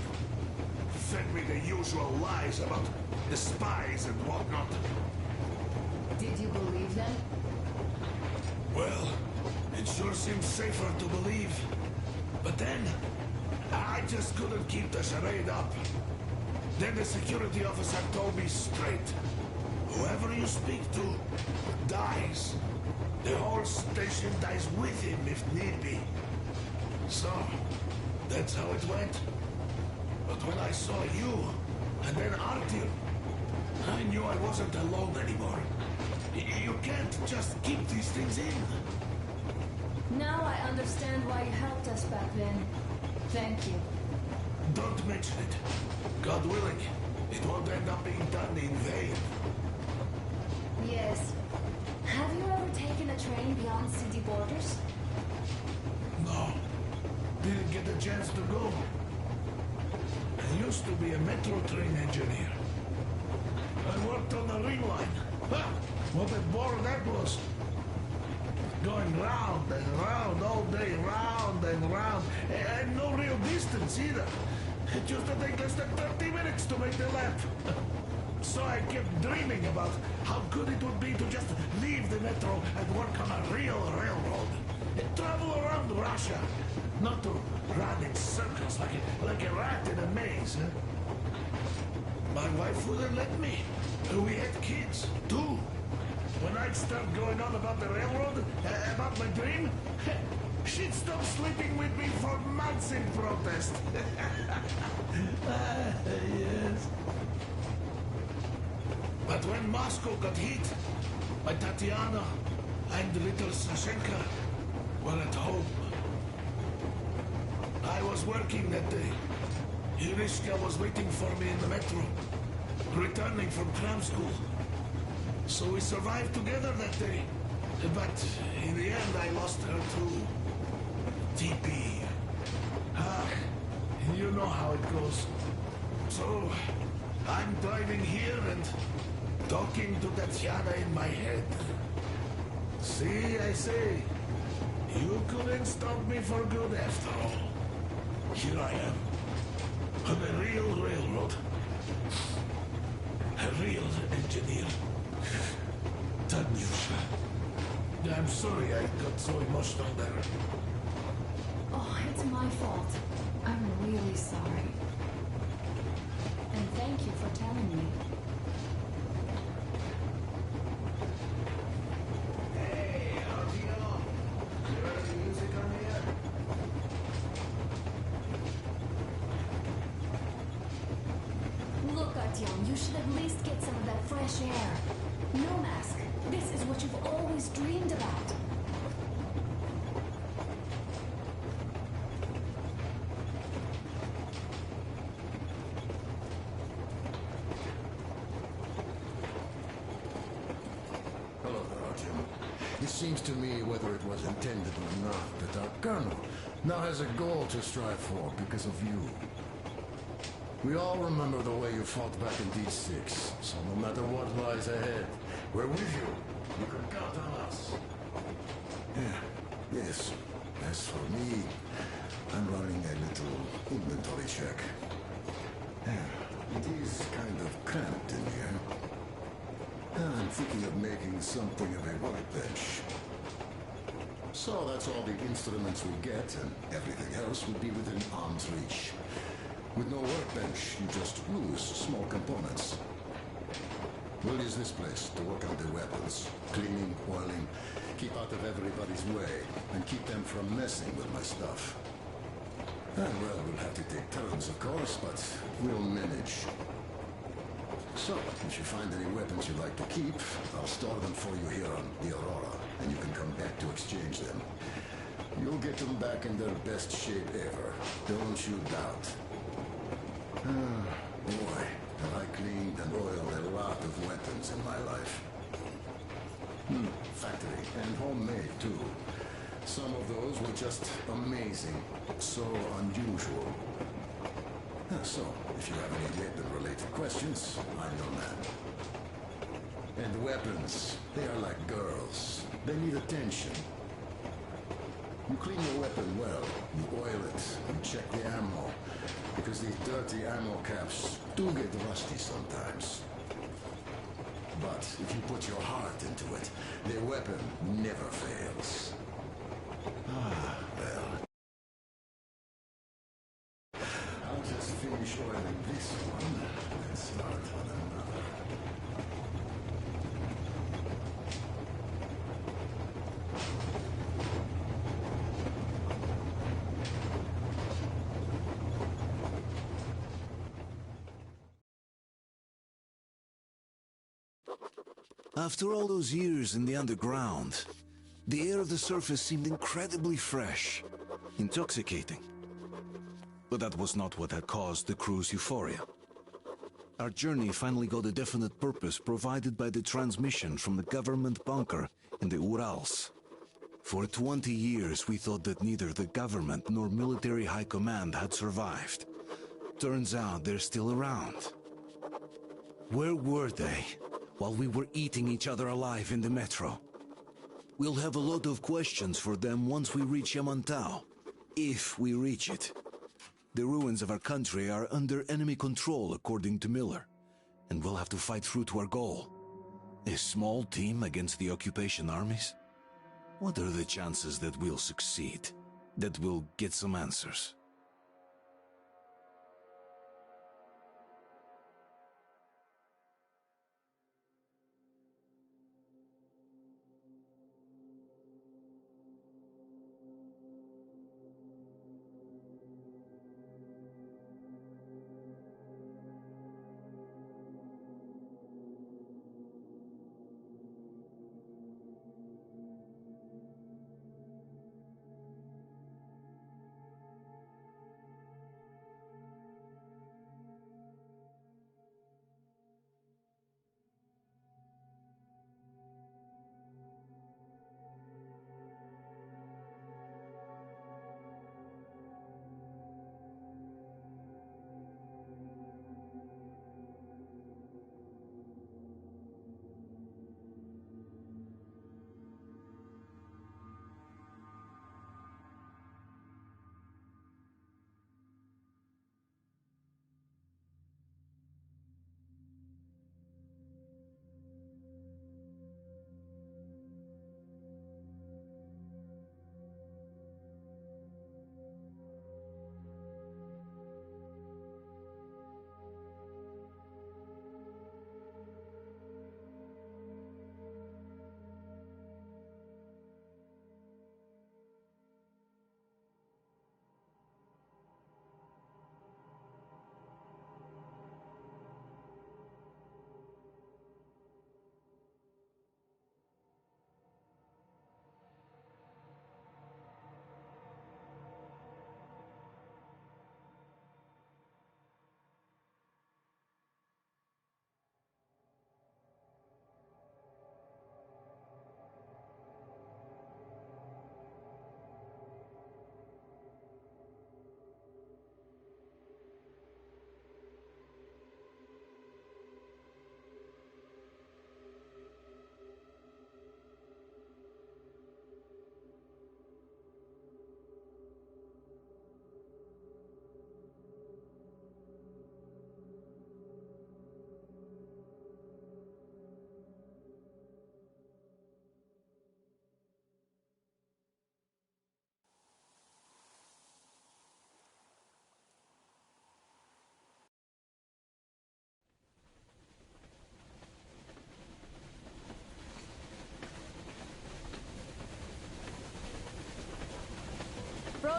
Fed me the usual lies about the spies and whatnot.
Did you believe them?
Well, it sure seems safer to believe. But then, I just couldn't keep the charade up. Then the security officer told me straight. Whoever you speak to dies. The whole station dies with him if need be. So, that's how it went. But when I saw you, and then Artyom, I knew I wasn't alone anymore. You can't just keep these things in.
Now I understand why you helped us back then. Thank you.
Don't mention it. God willing, it won't end up being done in vain.
Yes. Have you ever taken a train beyond city borders?
No. Didn't get a chance to go. I used to be a metro train engineer. I worked on the ring line. Ha! What a bore that was. Going round and round all day, round and round. And no real distance either. It used to take less than 30 minutes to make the lap. So I kept dreaming about how good it would be to just leave the metro and work on a real railroad. And travel around Russia. Not to run in circles like a rat in a maze. My wife wouldn't let me. We had kids, too. When I'd start going on about the railroad, about my dream, she'd stop sleeping with me for months in protest. Yes. But when Moscow got hit, my Tatiana and little Sashenka were at home. I was working that day. Irishka was waiting for me in the metro, returning from cram school. So we survived together that day. But in the end, I lost her too. TP. Ah, you know how it goes. So, I'm driving here and talking to Tatiana in my head. See, I say, you couldn't stop me for good after all. Here I am, on a real railroad. A real engineer. Tanyusha. I'm sorry I got so emotional there.
Oh, it's my fault. I'm really sorry. And thank you for telling me.
Hey, Artyom! Is there any music on here?
Look, Artyom, you should at least get some of that fresh air. No mask. This is what you've always dreamed about.
Hello there, Artyom. It seems to me, whether it was intended or not, that our colonel now has a goal to strive for because of you. We all remember the way you fought back in D6, so no matter what lies ahead, we're with you. You can count on us. Yeah, yes. As for me, I'm running a little inventory check. Yeah, it is kind of cramped in here. I'm thinking of making something of a workbench. So that's all the instruments we get, and everything else would be within arm's reach. With no workbench, you just lose small components. We'll use this place to work on the weapons. Cleaning, oiling, keep out of everybody's way, and keep them from messing with my stuff. And well, we'll have to take turns, of course, but we'll manage. So, if you find any weapons you'd like to keep, I'll store them for you here on the Aurora, and you can come back to exchange them. You'll get them back in their best shape ever. Don't you doubt. Boy, have I cleaned and oiled a lot of weapons in my life. Factory and homemade, too. Some of those were just amazing. So unusual. So, if you have any weapon-related questions, I'm your man. And weapons, they are like girls. They need attention. You clean your weapon well, you oil it, you check the ammo, because these dirty ammo caps do get rusty sometimes. But if you put your heart into it, the weapon never fails. Well. I'll just finish oiling this one, and start on another.
After all those years in the underground, the air of the surface seemed incredibly fresh, intoxicating. But that was not what had caused the crew's euphoria. Our journey finally got a definite purpose provided by the transmission from the government bunker in the Urals. For 20 years we thought that neither the government nor military high command had survived. Turns out they're still around. Where were they while we were eating each other alive in the metro? We'll have a lot of questions for them once we reach Yamantau, if we reach it. The ruins of our country are under enemy control, according to Miller, and we'll have to fight through to our goal. A small team against the occupation armies? What are the chances that we'll succeed, that we'll get some answers?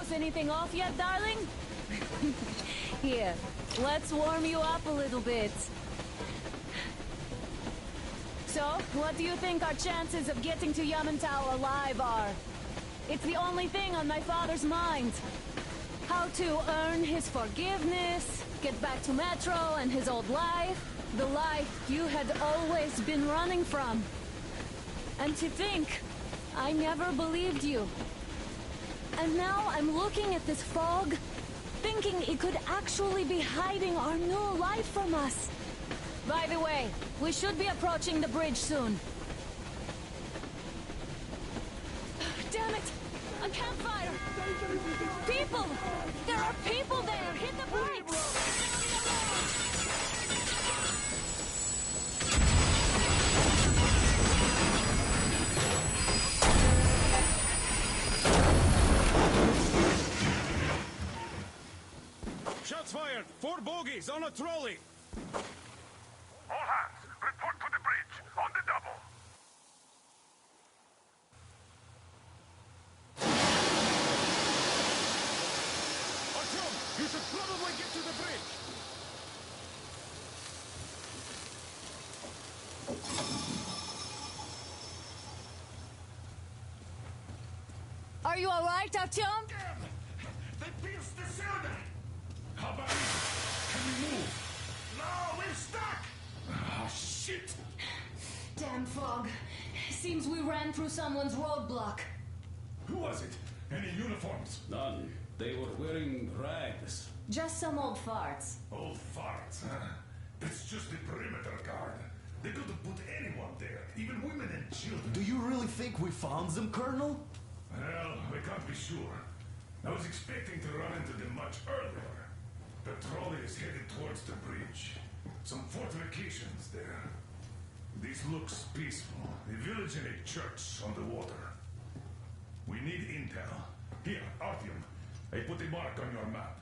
cross anything off yet, darling? Here, let's warm you up a little bit. So, what do you think our chances of getting to Yamantau alive are? It's the only thing on my father's mind. How to earn his forgiveness, get back to Metro and his old life, the life you had always been running from. And to think, I never believed you. And now I'm looking at this fog, thinking it could actually be hiding our new life from us. By the way, we should be approaching the bridge soon. Damn it! A campfire! People! There are people there! Hit the brakes!
Shots fired! 4 bogies on a trolley!
All hands, report to the bridge, on the double.
Artyom, you should probably get to the bridge!
Are you alright, Artyom?
They pierced the cylinder! How about it? Can we move? No, we're stuck! Ah, shit!
Damn fog. Seems we ran through someone's roadblock.
Who was it? Any uniforms?
None. They were wearing rags.
Just some old farts.
Old farts, huh? That's just the perimeter guard. They could have put anyone there, even women and children.
Do you really think we found them, Colonel?
Well, we can't be sure. I was expecting to run into them much earlier. The trolley is headed towards the bridge. Some fortifications there. This looks peaceful. A village and a church on the water. We need intel. Here, Artyom, I put a mark on your map.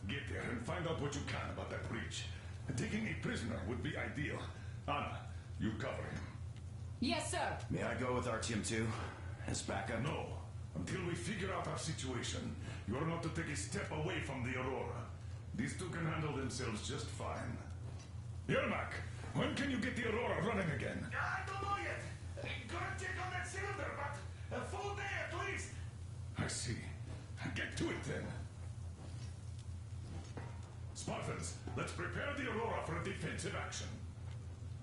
Get there and find out what you can about that bridge. Taking a prisoner would be ideal. Anna, you cover him.
Yes, sir.
May I go with Artyom too? As backup?
No. Until we figure out our situation, you are not to take a step away from the Aurora. These two can handle themselves just fine. Yermak, when can you get the Aurora running again?
I don't know yet. Gonna check on that cylinder, but a full day at least.
I see. Get to it then. Spartans, let's prepare the Aurora for a defensive action.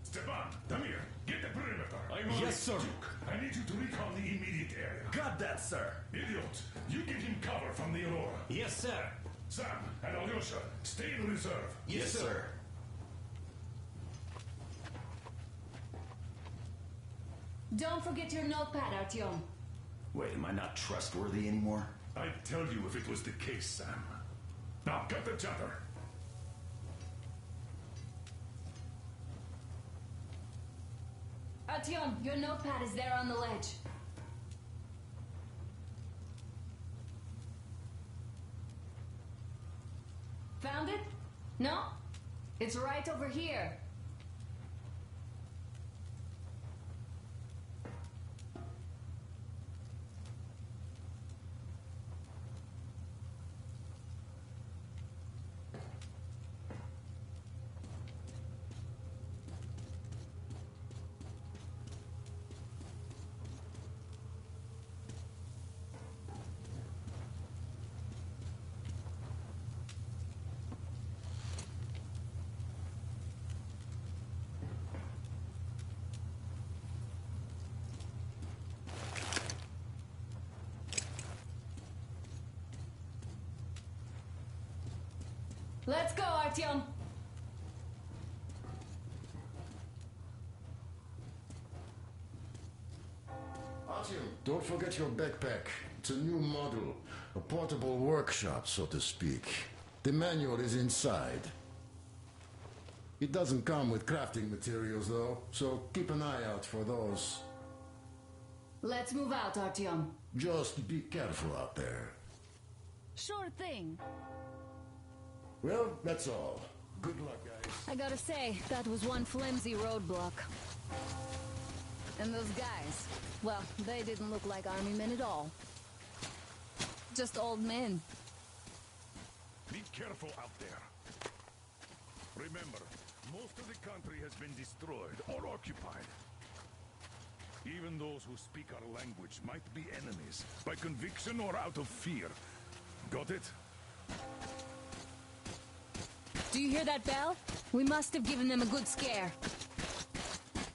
Stepan, Damir, get the perimeter.
Yes, sir.
Duke, I need you to recon the immediate area.
Got that, sir.
Idiot, you give him cover from the Aurora.
Yes, sir.
Sam and Alyosha, stay in reserve.
Yes, sir.
Don't forget your notepad, Artyom.
Wait, am I not trustworthy anymore?
I'd tell you if it was the case, Sam. Now, cut the chatter.
Artyom, your notepad is there on the ledge. Found it? No? It's right over here. Let's go, Artyom.
Artyom, don't forget your backpack. It's a new model. A portable workshop, so to speak. The manual is inside. It doesn't come with crafting materials, though, so keep an eye out for those.
Let's move out, Artyom.
Just be careful out there.
Sure thing.
Well, that's all. Good luck, guys.
I gotta say, that was one flimsy roadblock. And those guys, well, they didn't look like army men at all. just old men.
Be careful out there. Remember, most of the country has been destroyed or occupied. Even those who speak our language might be enemies, by conviction or out of fear. Got it?
Do you hear that bell? We must have given them a good scare.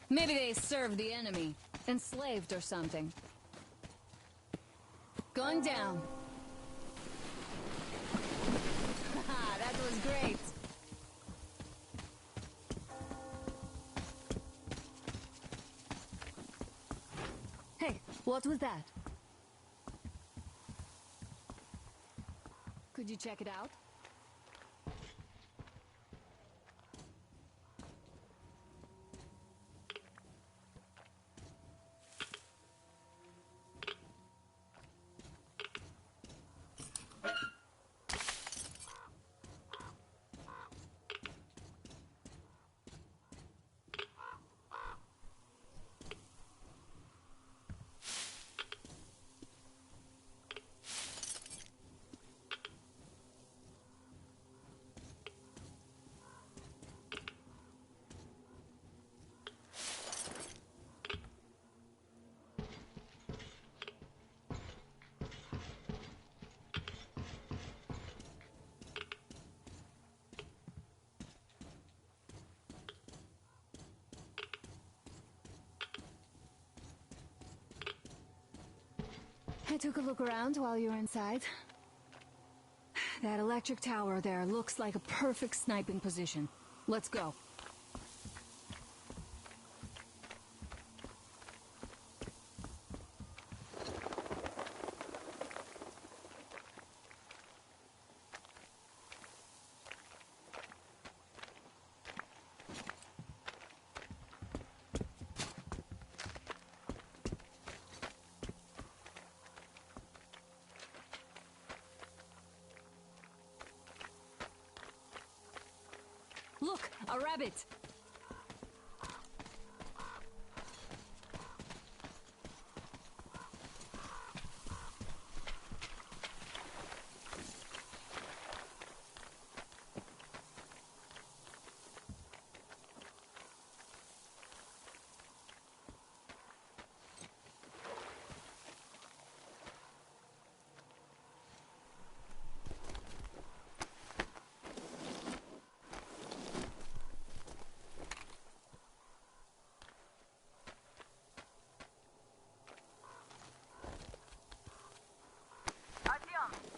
Maybe they served the enemy. Enslaved or something. Going down. Haha, that was great. Hey, what was that? Could you check it out? I took a look around while you were inside. That electric tower there looks like a perfect sniping position. Let's go. Look, a rabbit!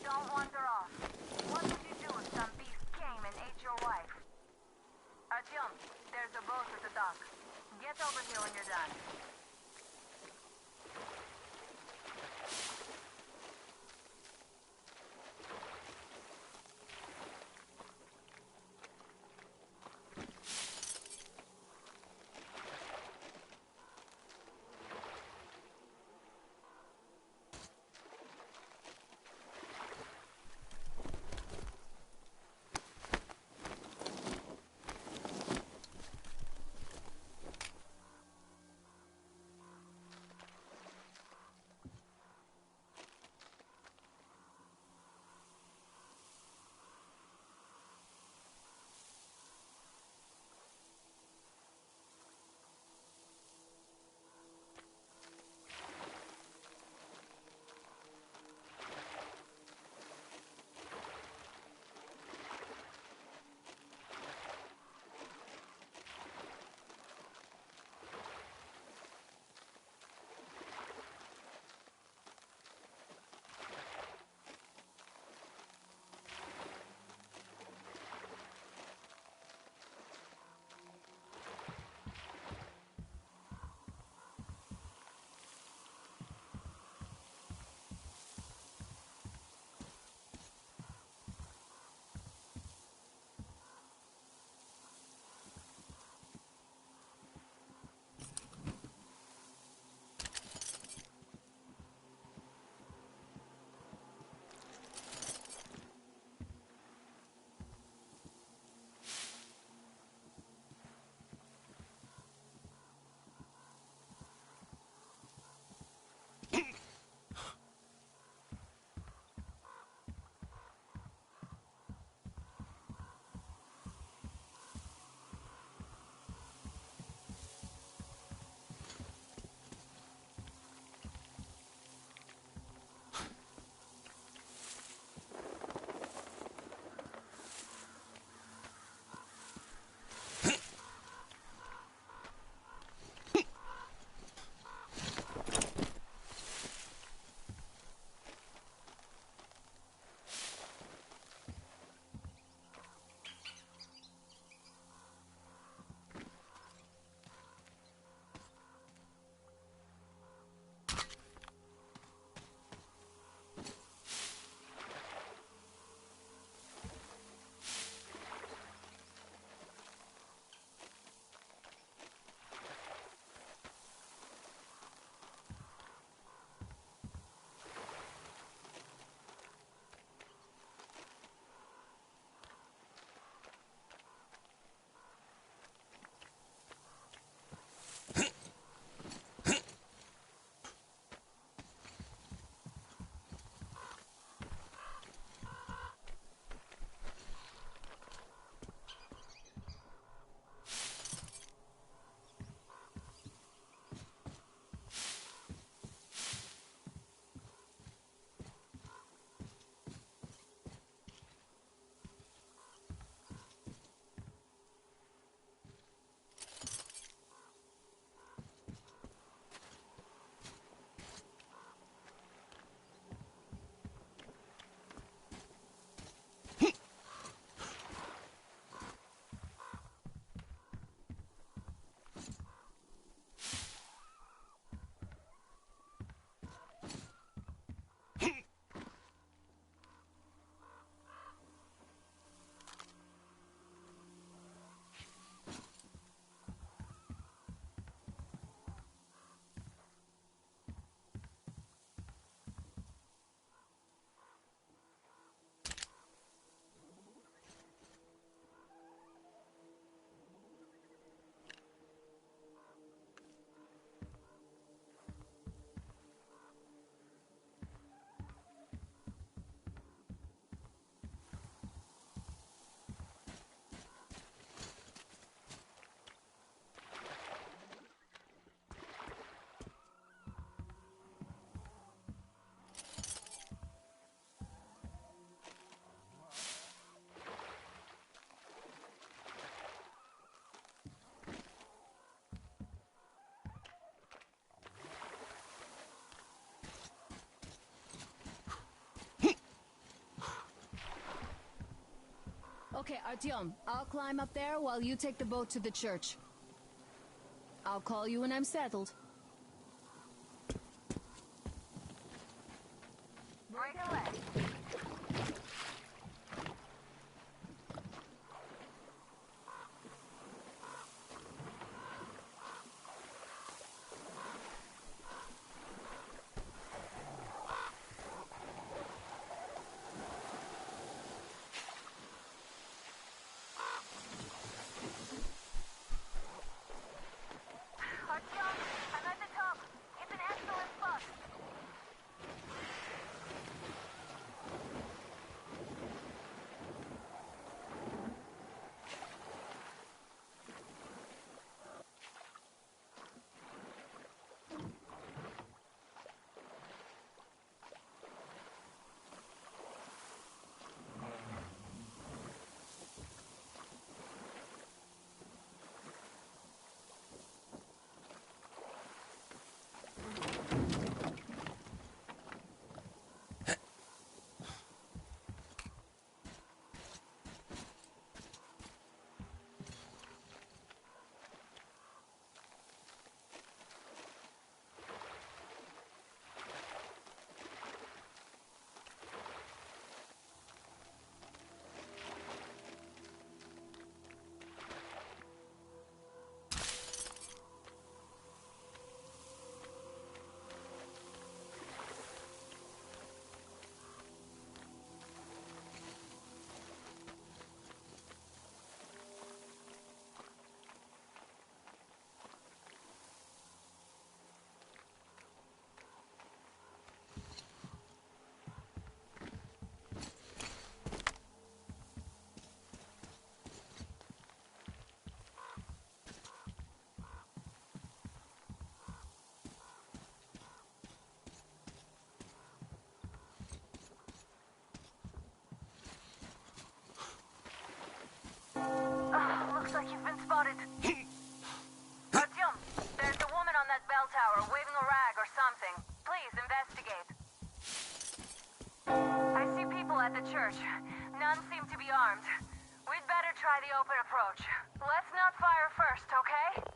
Don't wander off. What would you do if some beast came and ate your wife? Artyom, there's a boat at the dock. Get over here when you're done.
Okay, Artyom, I'll climb up there while you take the boat to the church. I'll call you when I'm settled.
Break a leg. Artyom, I'm at the top. It's an excellent spot. Looks like you've been spotted. Artyom, there's a woman on that bell tower waving a rag or something. Please investigate. I see people at the church. None seem to be armed. We'd better try the open approach. Let's not fire first, okay?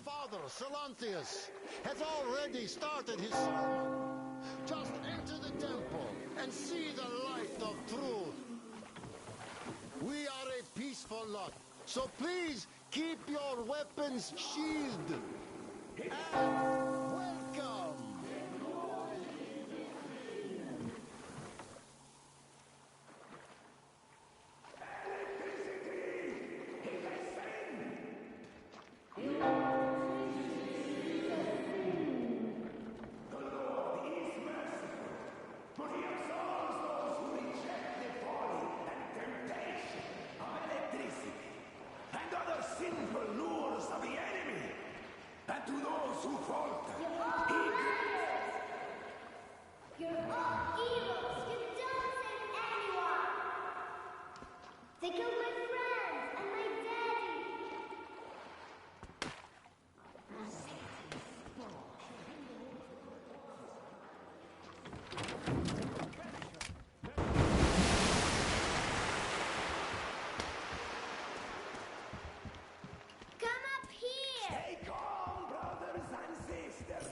Father, Silanthius, has already started his sermon. Just enter the temple and see the light of truth. We are a peaceful lot, so please keep your weapons shielded. And welcome!
Sinful lures of the enemy, and to those who falter,
They killed my friends and my daddy. Come up here.
Stay calm, brothers and sisters.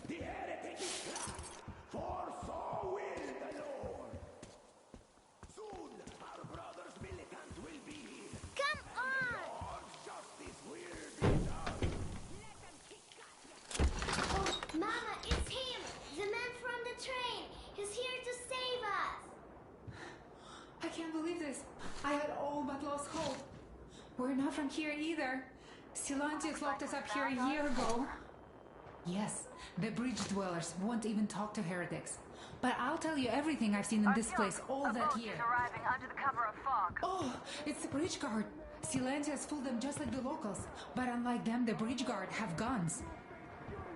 The heretic is trapped, for so will the Lord. Soon, our brothers militant will be here.
Come on.
Lord's justice will be done.
Oh, Mama, it's him. The man from the train. He's here to save us.
I can't believe this. I had all but lost hope. We're not from here either. Silantius locked us up here a year ago. Yes, the bridge dwellers won't even talk to heretics. But I'll tell you everything I've seen in this place all that year.
Arriving under the cover of fog.
Oh, it's the bridge guard. Silantius fooled them just like the locals. But unlike them, the bridge guard have guns.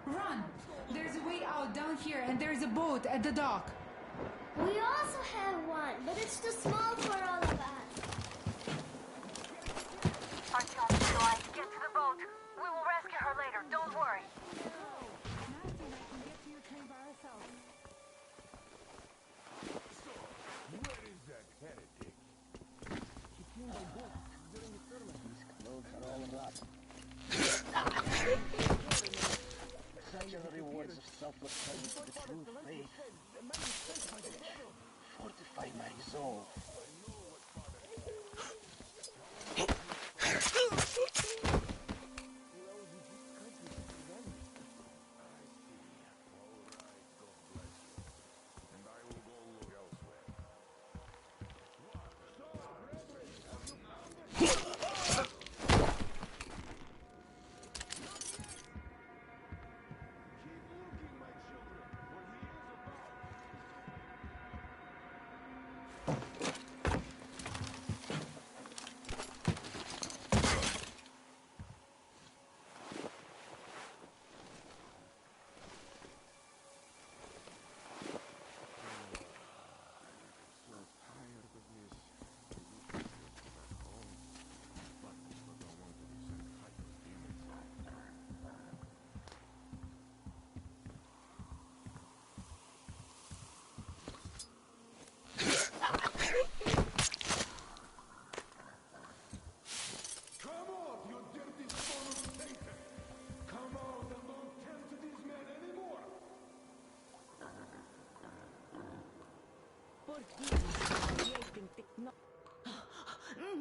Run! There's a way out down here and there's a boat at the dock.
We also have one, but it's too small for all of us.
Artyom, Nikolai, get to the boat. We will rescue her later, don't worry.
Where is that heretic?
He killed our boat during the tournament. His clothes are all rotten. Such are the rewards of selfless service to the true faith. Fortify my resolve.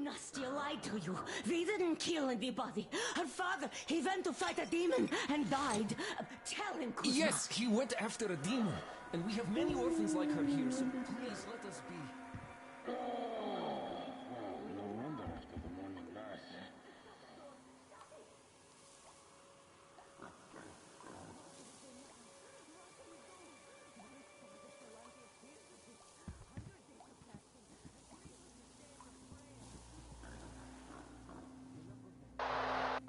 Nastia lied to you. We didn't kill anybody. Her father, he went to fight a demon and died. Tell him, Kuzma.
Yes, he went after a demon. And we have many orphans like her here, so please let us be.
No wonder after the morning mass.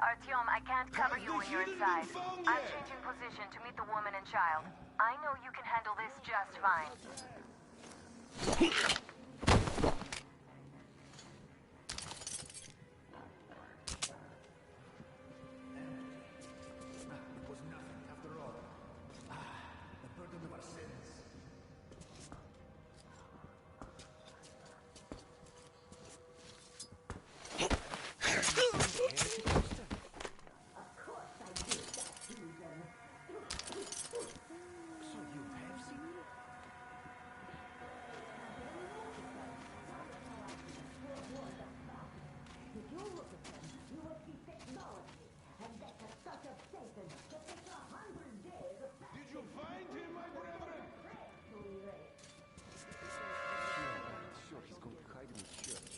Artyom, I can't cover you when you're inside. I'm changing position to meet the woman and child. I know you can handle this just fine.
It was nothing after all. The burden of our sins.
Did you find him, my brethren?
Sure, he's going to hide in the church.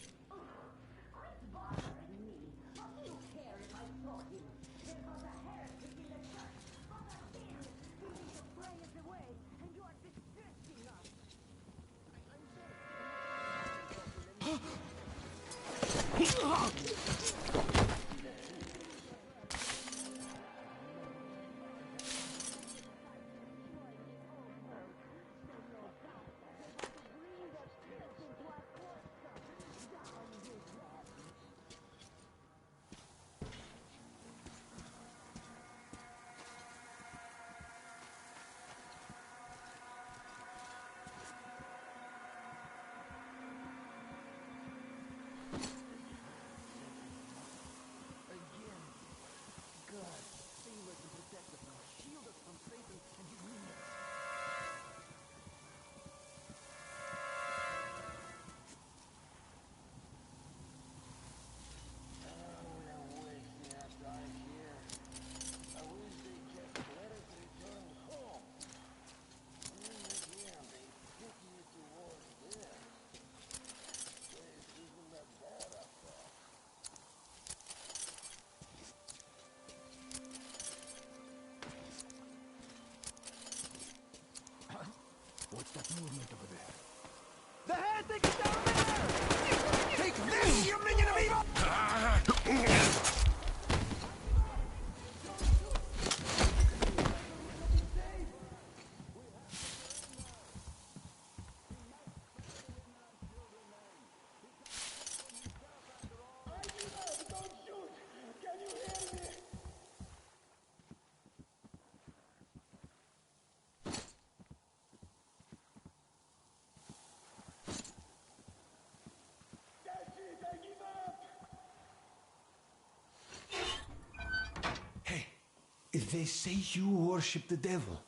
They say you worship the devil.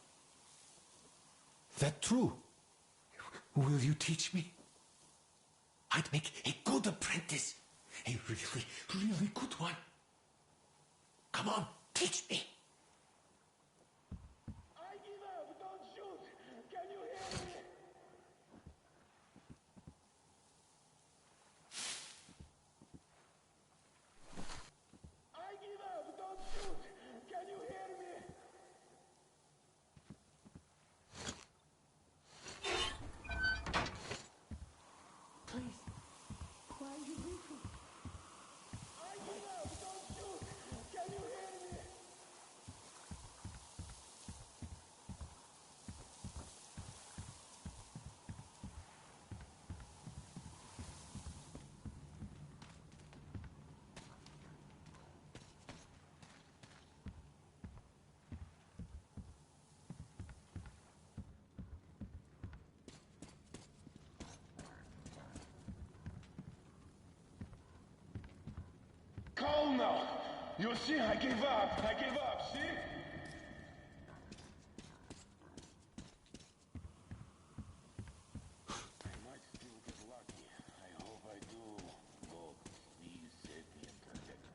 That true? Will you teach me? I'd make a good apprentice. A really, really good one. Come on, teach me.
I give up! Don't shoot! Can you hear me? I give up! Don't shoot! Can you hear me?
Please, why are you weeping?
I give up! Don't shoot! Can you hear me? Calm now! You see, I give up! I give up, see? I might still get lucky. I hope I do. God, please save me and protect me.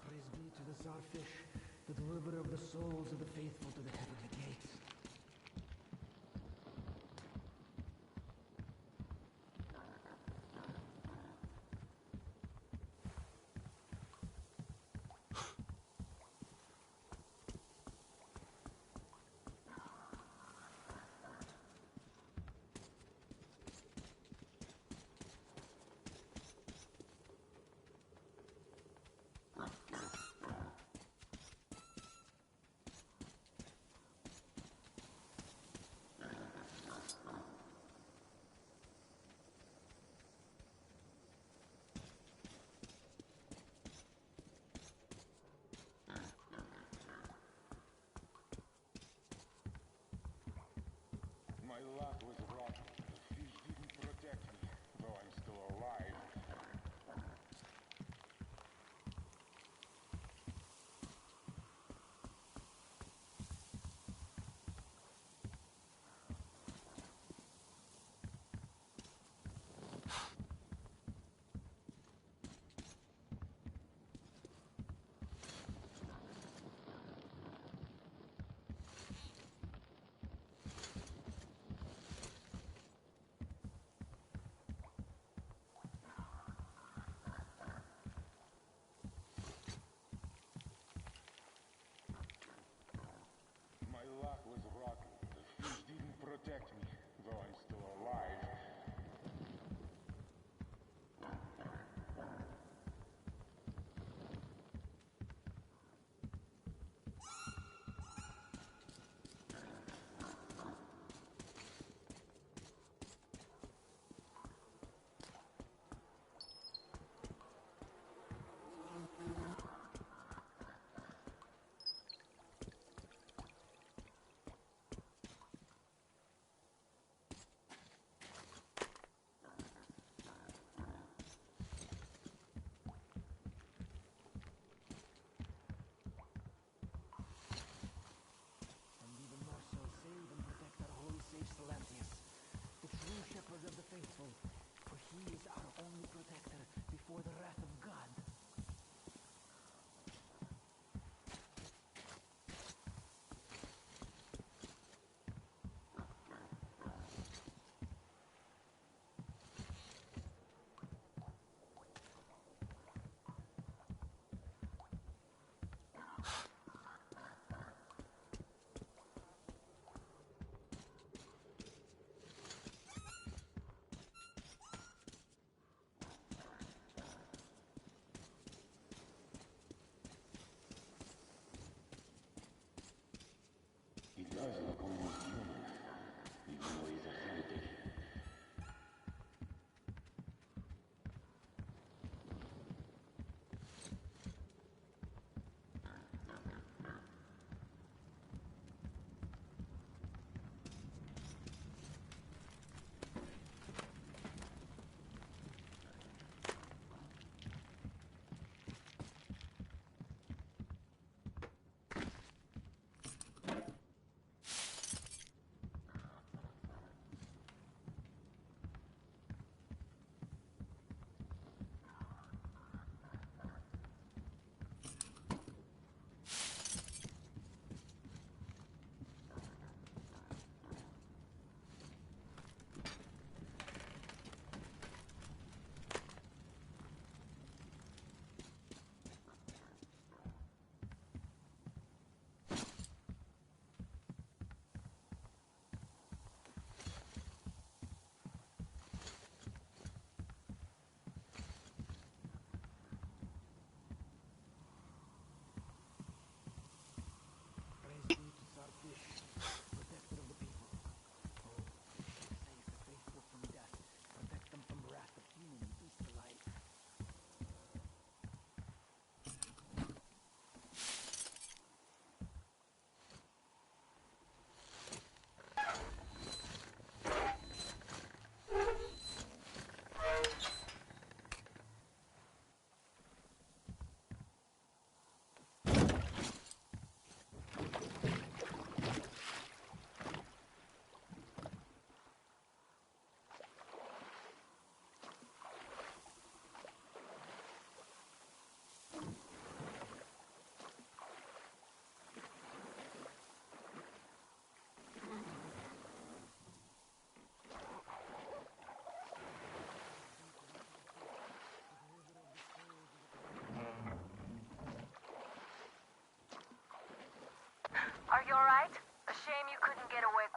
Praise be to the Czarfish, the deliverer of the souls of the faithful to the heavenly gates.
My luck was rotten. The fish didn't protect me, though I'm still alive. My luck was rotten. The fish didn't protect me, though I'm still alive.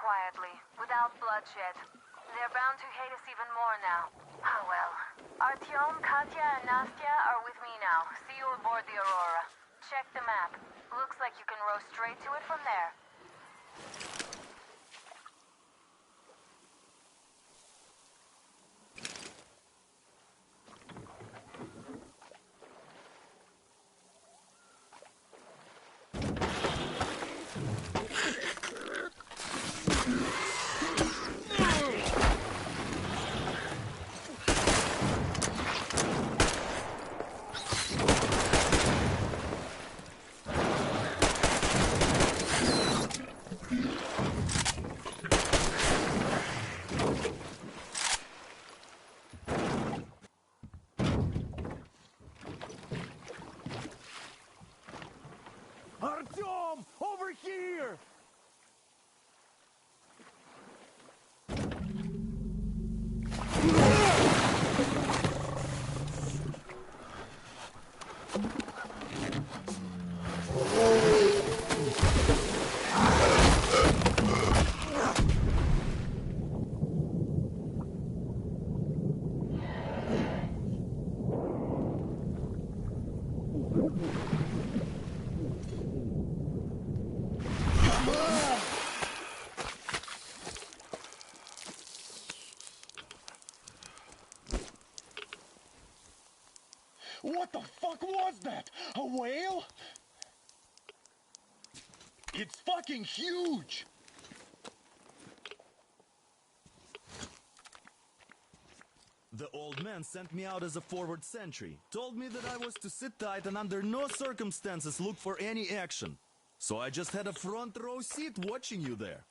quietly, without bloodshed. They're bound to hate us even more now. Ah, well. Artyom, Katya, and Nastya are with me now. See you aboard the Aurora. Check the map. Looks like you can row straight to it from there.
Artyom! Over here!
What the fuck was that? A whale? It's fucking huge!
The old man sent me out as a forward sentry. Told me that I was to sit tight and under no circumstances look for any action. So I just had a front row seat watching you there.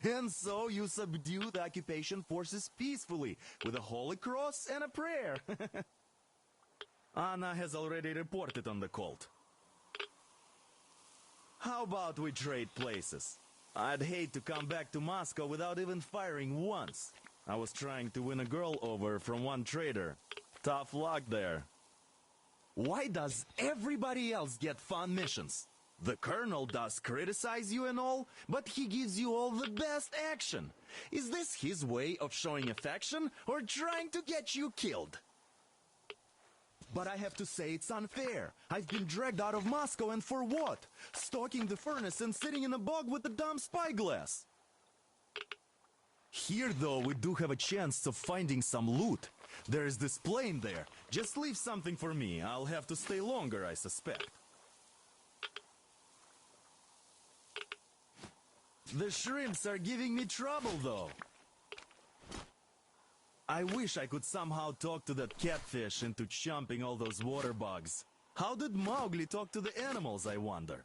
And so you subdue the occupation forces peacefully, with a holy cross and a prayer. Anna has already reported on the cult. How about we trade places? I'd hate to come back to Moscow without even firing once. I was trying to win a girl over from one trader. Tough luck there. Why does everybody else get fun missions? The colonel does criticize you and all, but he gives you all the best action. Is this his way of showing affection or trying to get you killed? But I have to say it's unfair. I've been dragged out of Moscow, and for what? Stalking the furnace and sitting in a bog with a dumb spyglass. Here, though, we do have a chance of finding some loot. There is this plane there. Just leave something for me. I'll have to stay longer, I suspect. The shrimps are giving me trouble, though. I wish I could somehow talk to that catfish into chomping all those water bugs. How did Mowgli talk to the animals, I wonder?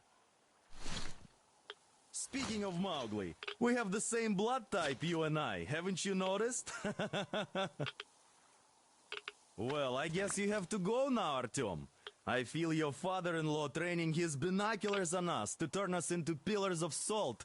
Speaking of Mowgli, we have the same blood type, you and I. Haven't you noticed? Well, I guess you have to go now, Artyom. I feel your father-in-law training his binoculars on us to turn us into pillars of salt.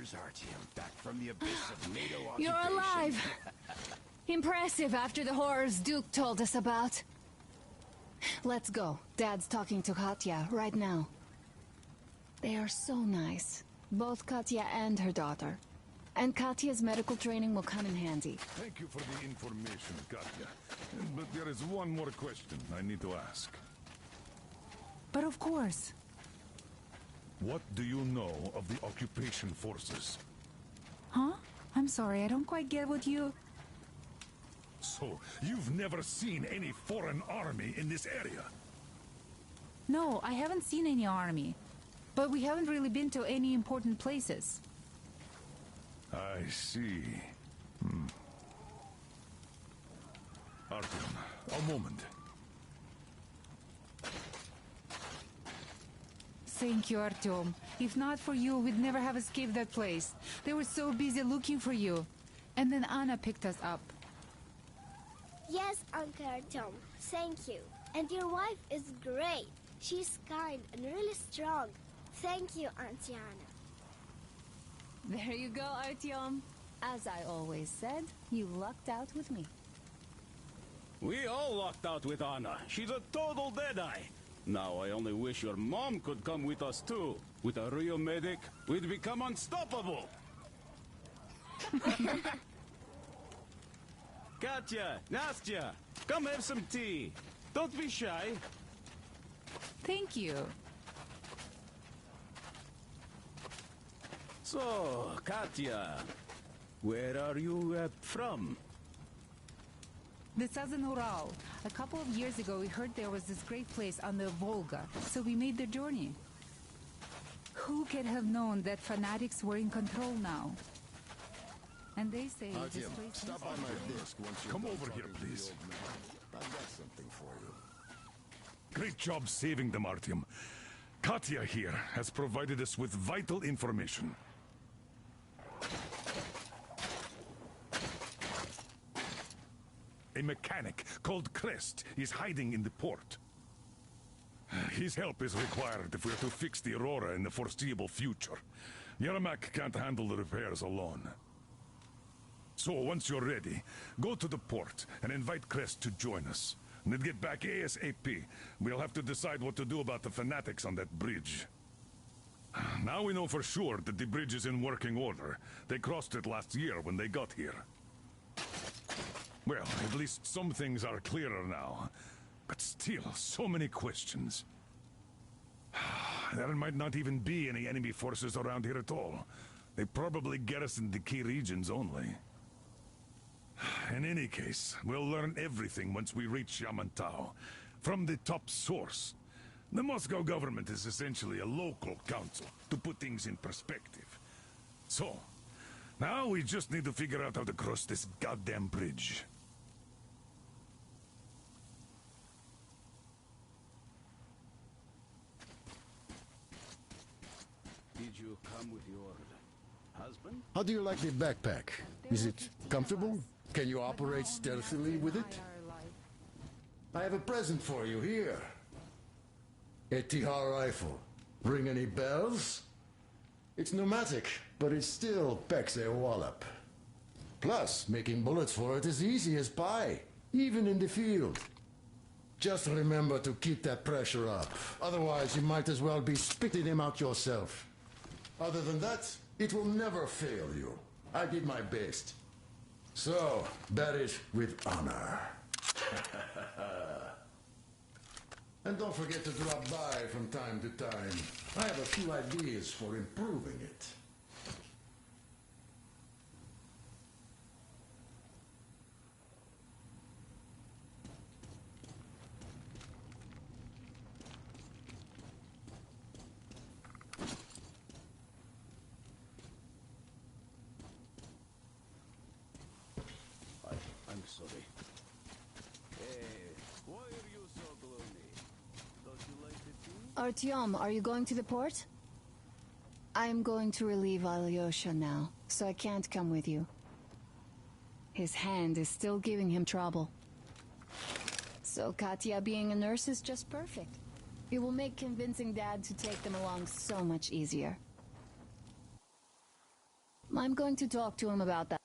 Here's Artyom, back from the abyss of NATO occupation.
You're alive! Impressive after the horrors Duke told us about. Let's go. Dad's talking to Katya right now. They are so nice. Both Katya and her daughter. And Katya's medical training will come in handy.
Thank you for the information, Katya. But there is one more question I need to ask.
But of course.
What do you know of the occupation forces?
Huh? I'm sorry, I don't quite get what you...
So, you've never seen any foreign army in this area?
No, I haven't seen any army. But we haven't really been to any important places.
I see. Artyom, a moment.
Thank you, Artyom. If not for you, we'd never have escaped that place. They were so busy looking for you. And then Anna picked us up.
Yes, Uncle Artyom. Thank you. And your wife is great. She's kind and really strong. Thank you, Auntie Anna.
There you go, Artyom. As I always said, you lucked out with me.
We all lucked out with Anna. She's a total deadeye. Now I only wish your mom could come with us too. With a real medic, we'd become unstoppable. Katya, Nastya, come have some tea. Don't be shy.
Thank you.
So, Katya, where are you from?
The southern Ural. A couple of years ago, we heard there was this great place on the Volga, so we made the journey. Who could have known that fanatics were in control now? And they say this
Artyom,
place...
stop by my desk once you're
Come
done
over here,
talking to the
please.
old man. I've got something for you.
Great job saving them, Artyom. Katya here has provided us with vital information. A mechanic called Crest is hiding in the port. His help is required if we're to fix the Aurora in the foreseeable future. Yermak can't handle the repairs alone. So, once you're ready, go to the port and invite Crest to join us. And then get back ASAP. We'll have to decide what to do about the fanatics on that bridge. Now we know for sure that the bridge is in working order. They crossed it last year when they got here. Well, at least some things are clearer now. But still, so many questions. There might not even be any enemy forces around here at all. They probably garrisoned the key regions only. In any case, we'll learn everything once we reach Yamantau. From the top source. The Moscow government is essentially a local council, to put things in perspective. So, now we just need to figure out how to cross this goddamn bridge.
Did you come with your husband?
How do you like the backpack? Is it comfortable? Can you operate stealthily with it? I have a present for you here. A Tihar rifle. Ring any bells? It's pneumatic, but it still packs a wallop. Plus, making bullets for it is easy as pie, even in the field. Just remember to keep that pressure up. Otherwise, you might as well be spitting him out yourself. Other than that, it will never fail you. I did my best. So, bear it with honor. And don't forget to drop by from time to time. I have a few ideas for improving it.
I'm sorry. Hey, why are you so gloomy? Don't you like the tea?
Artyom, are you going to the port? I am going to relieve Alyosha now, so I can't come with you. His hand is still giving him trouble. So Katya being a nurse is just perfect. It will make convincing Dad to take them along so much easier. I'm going to talk to him about that.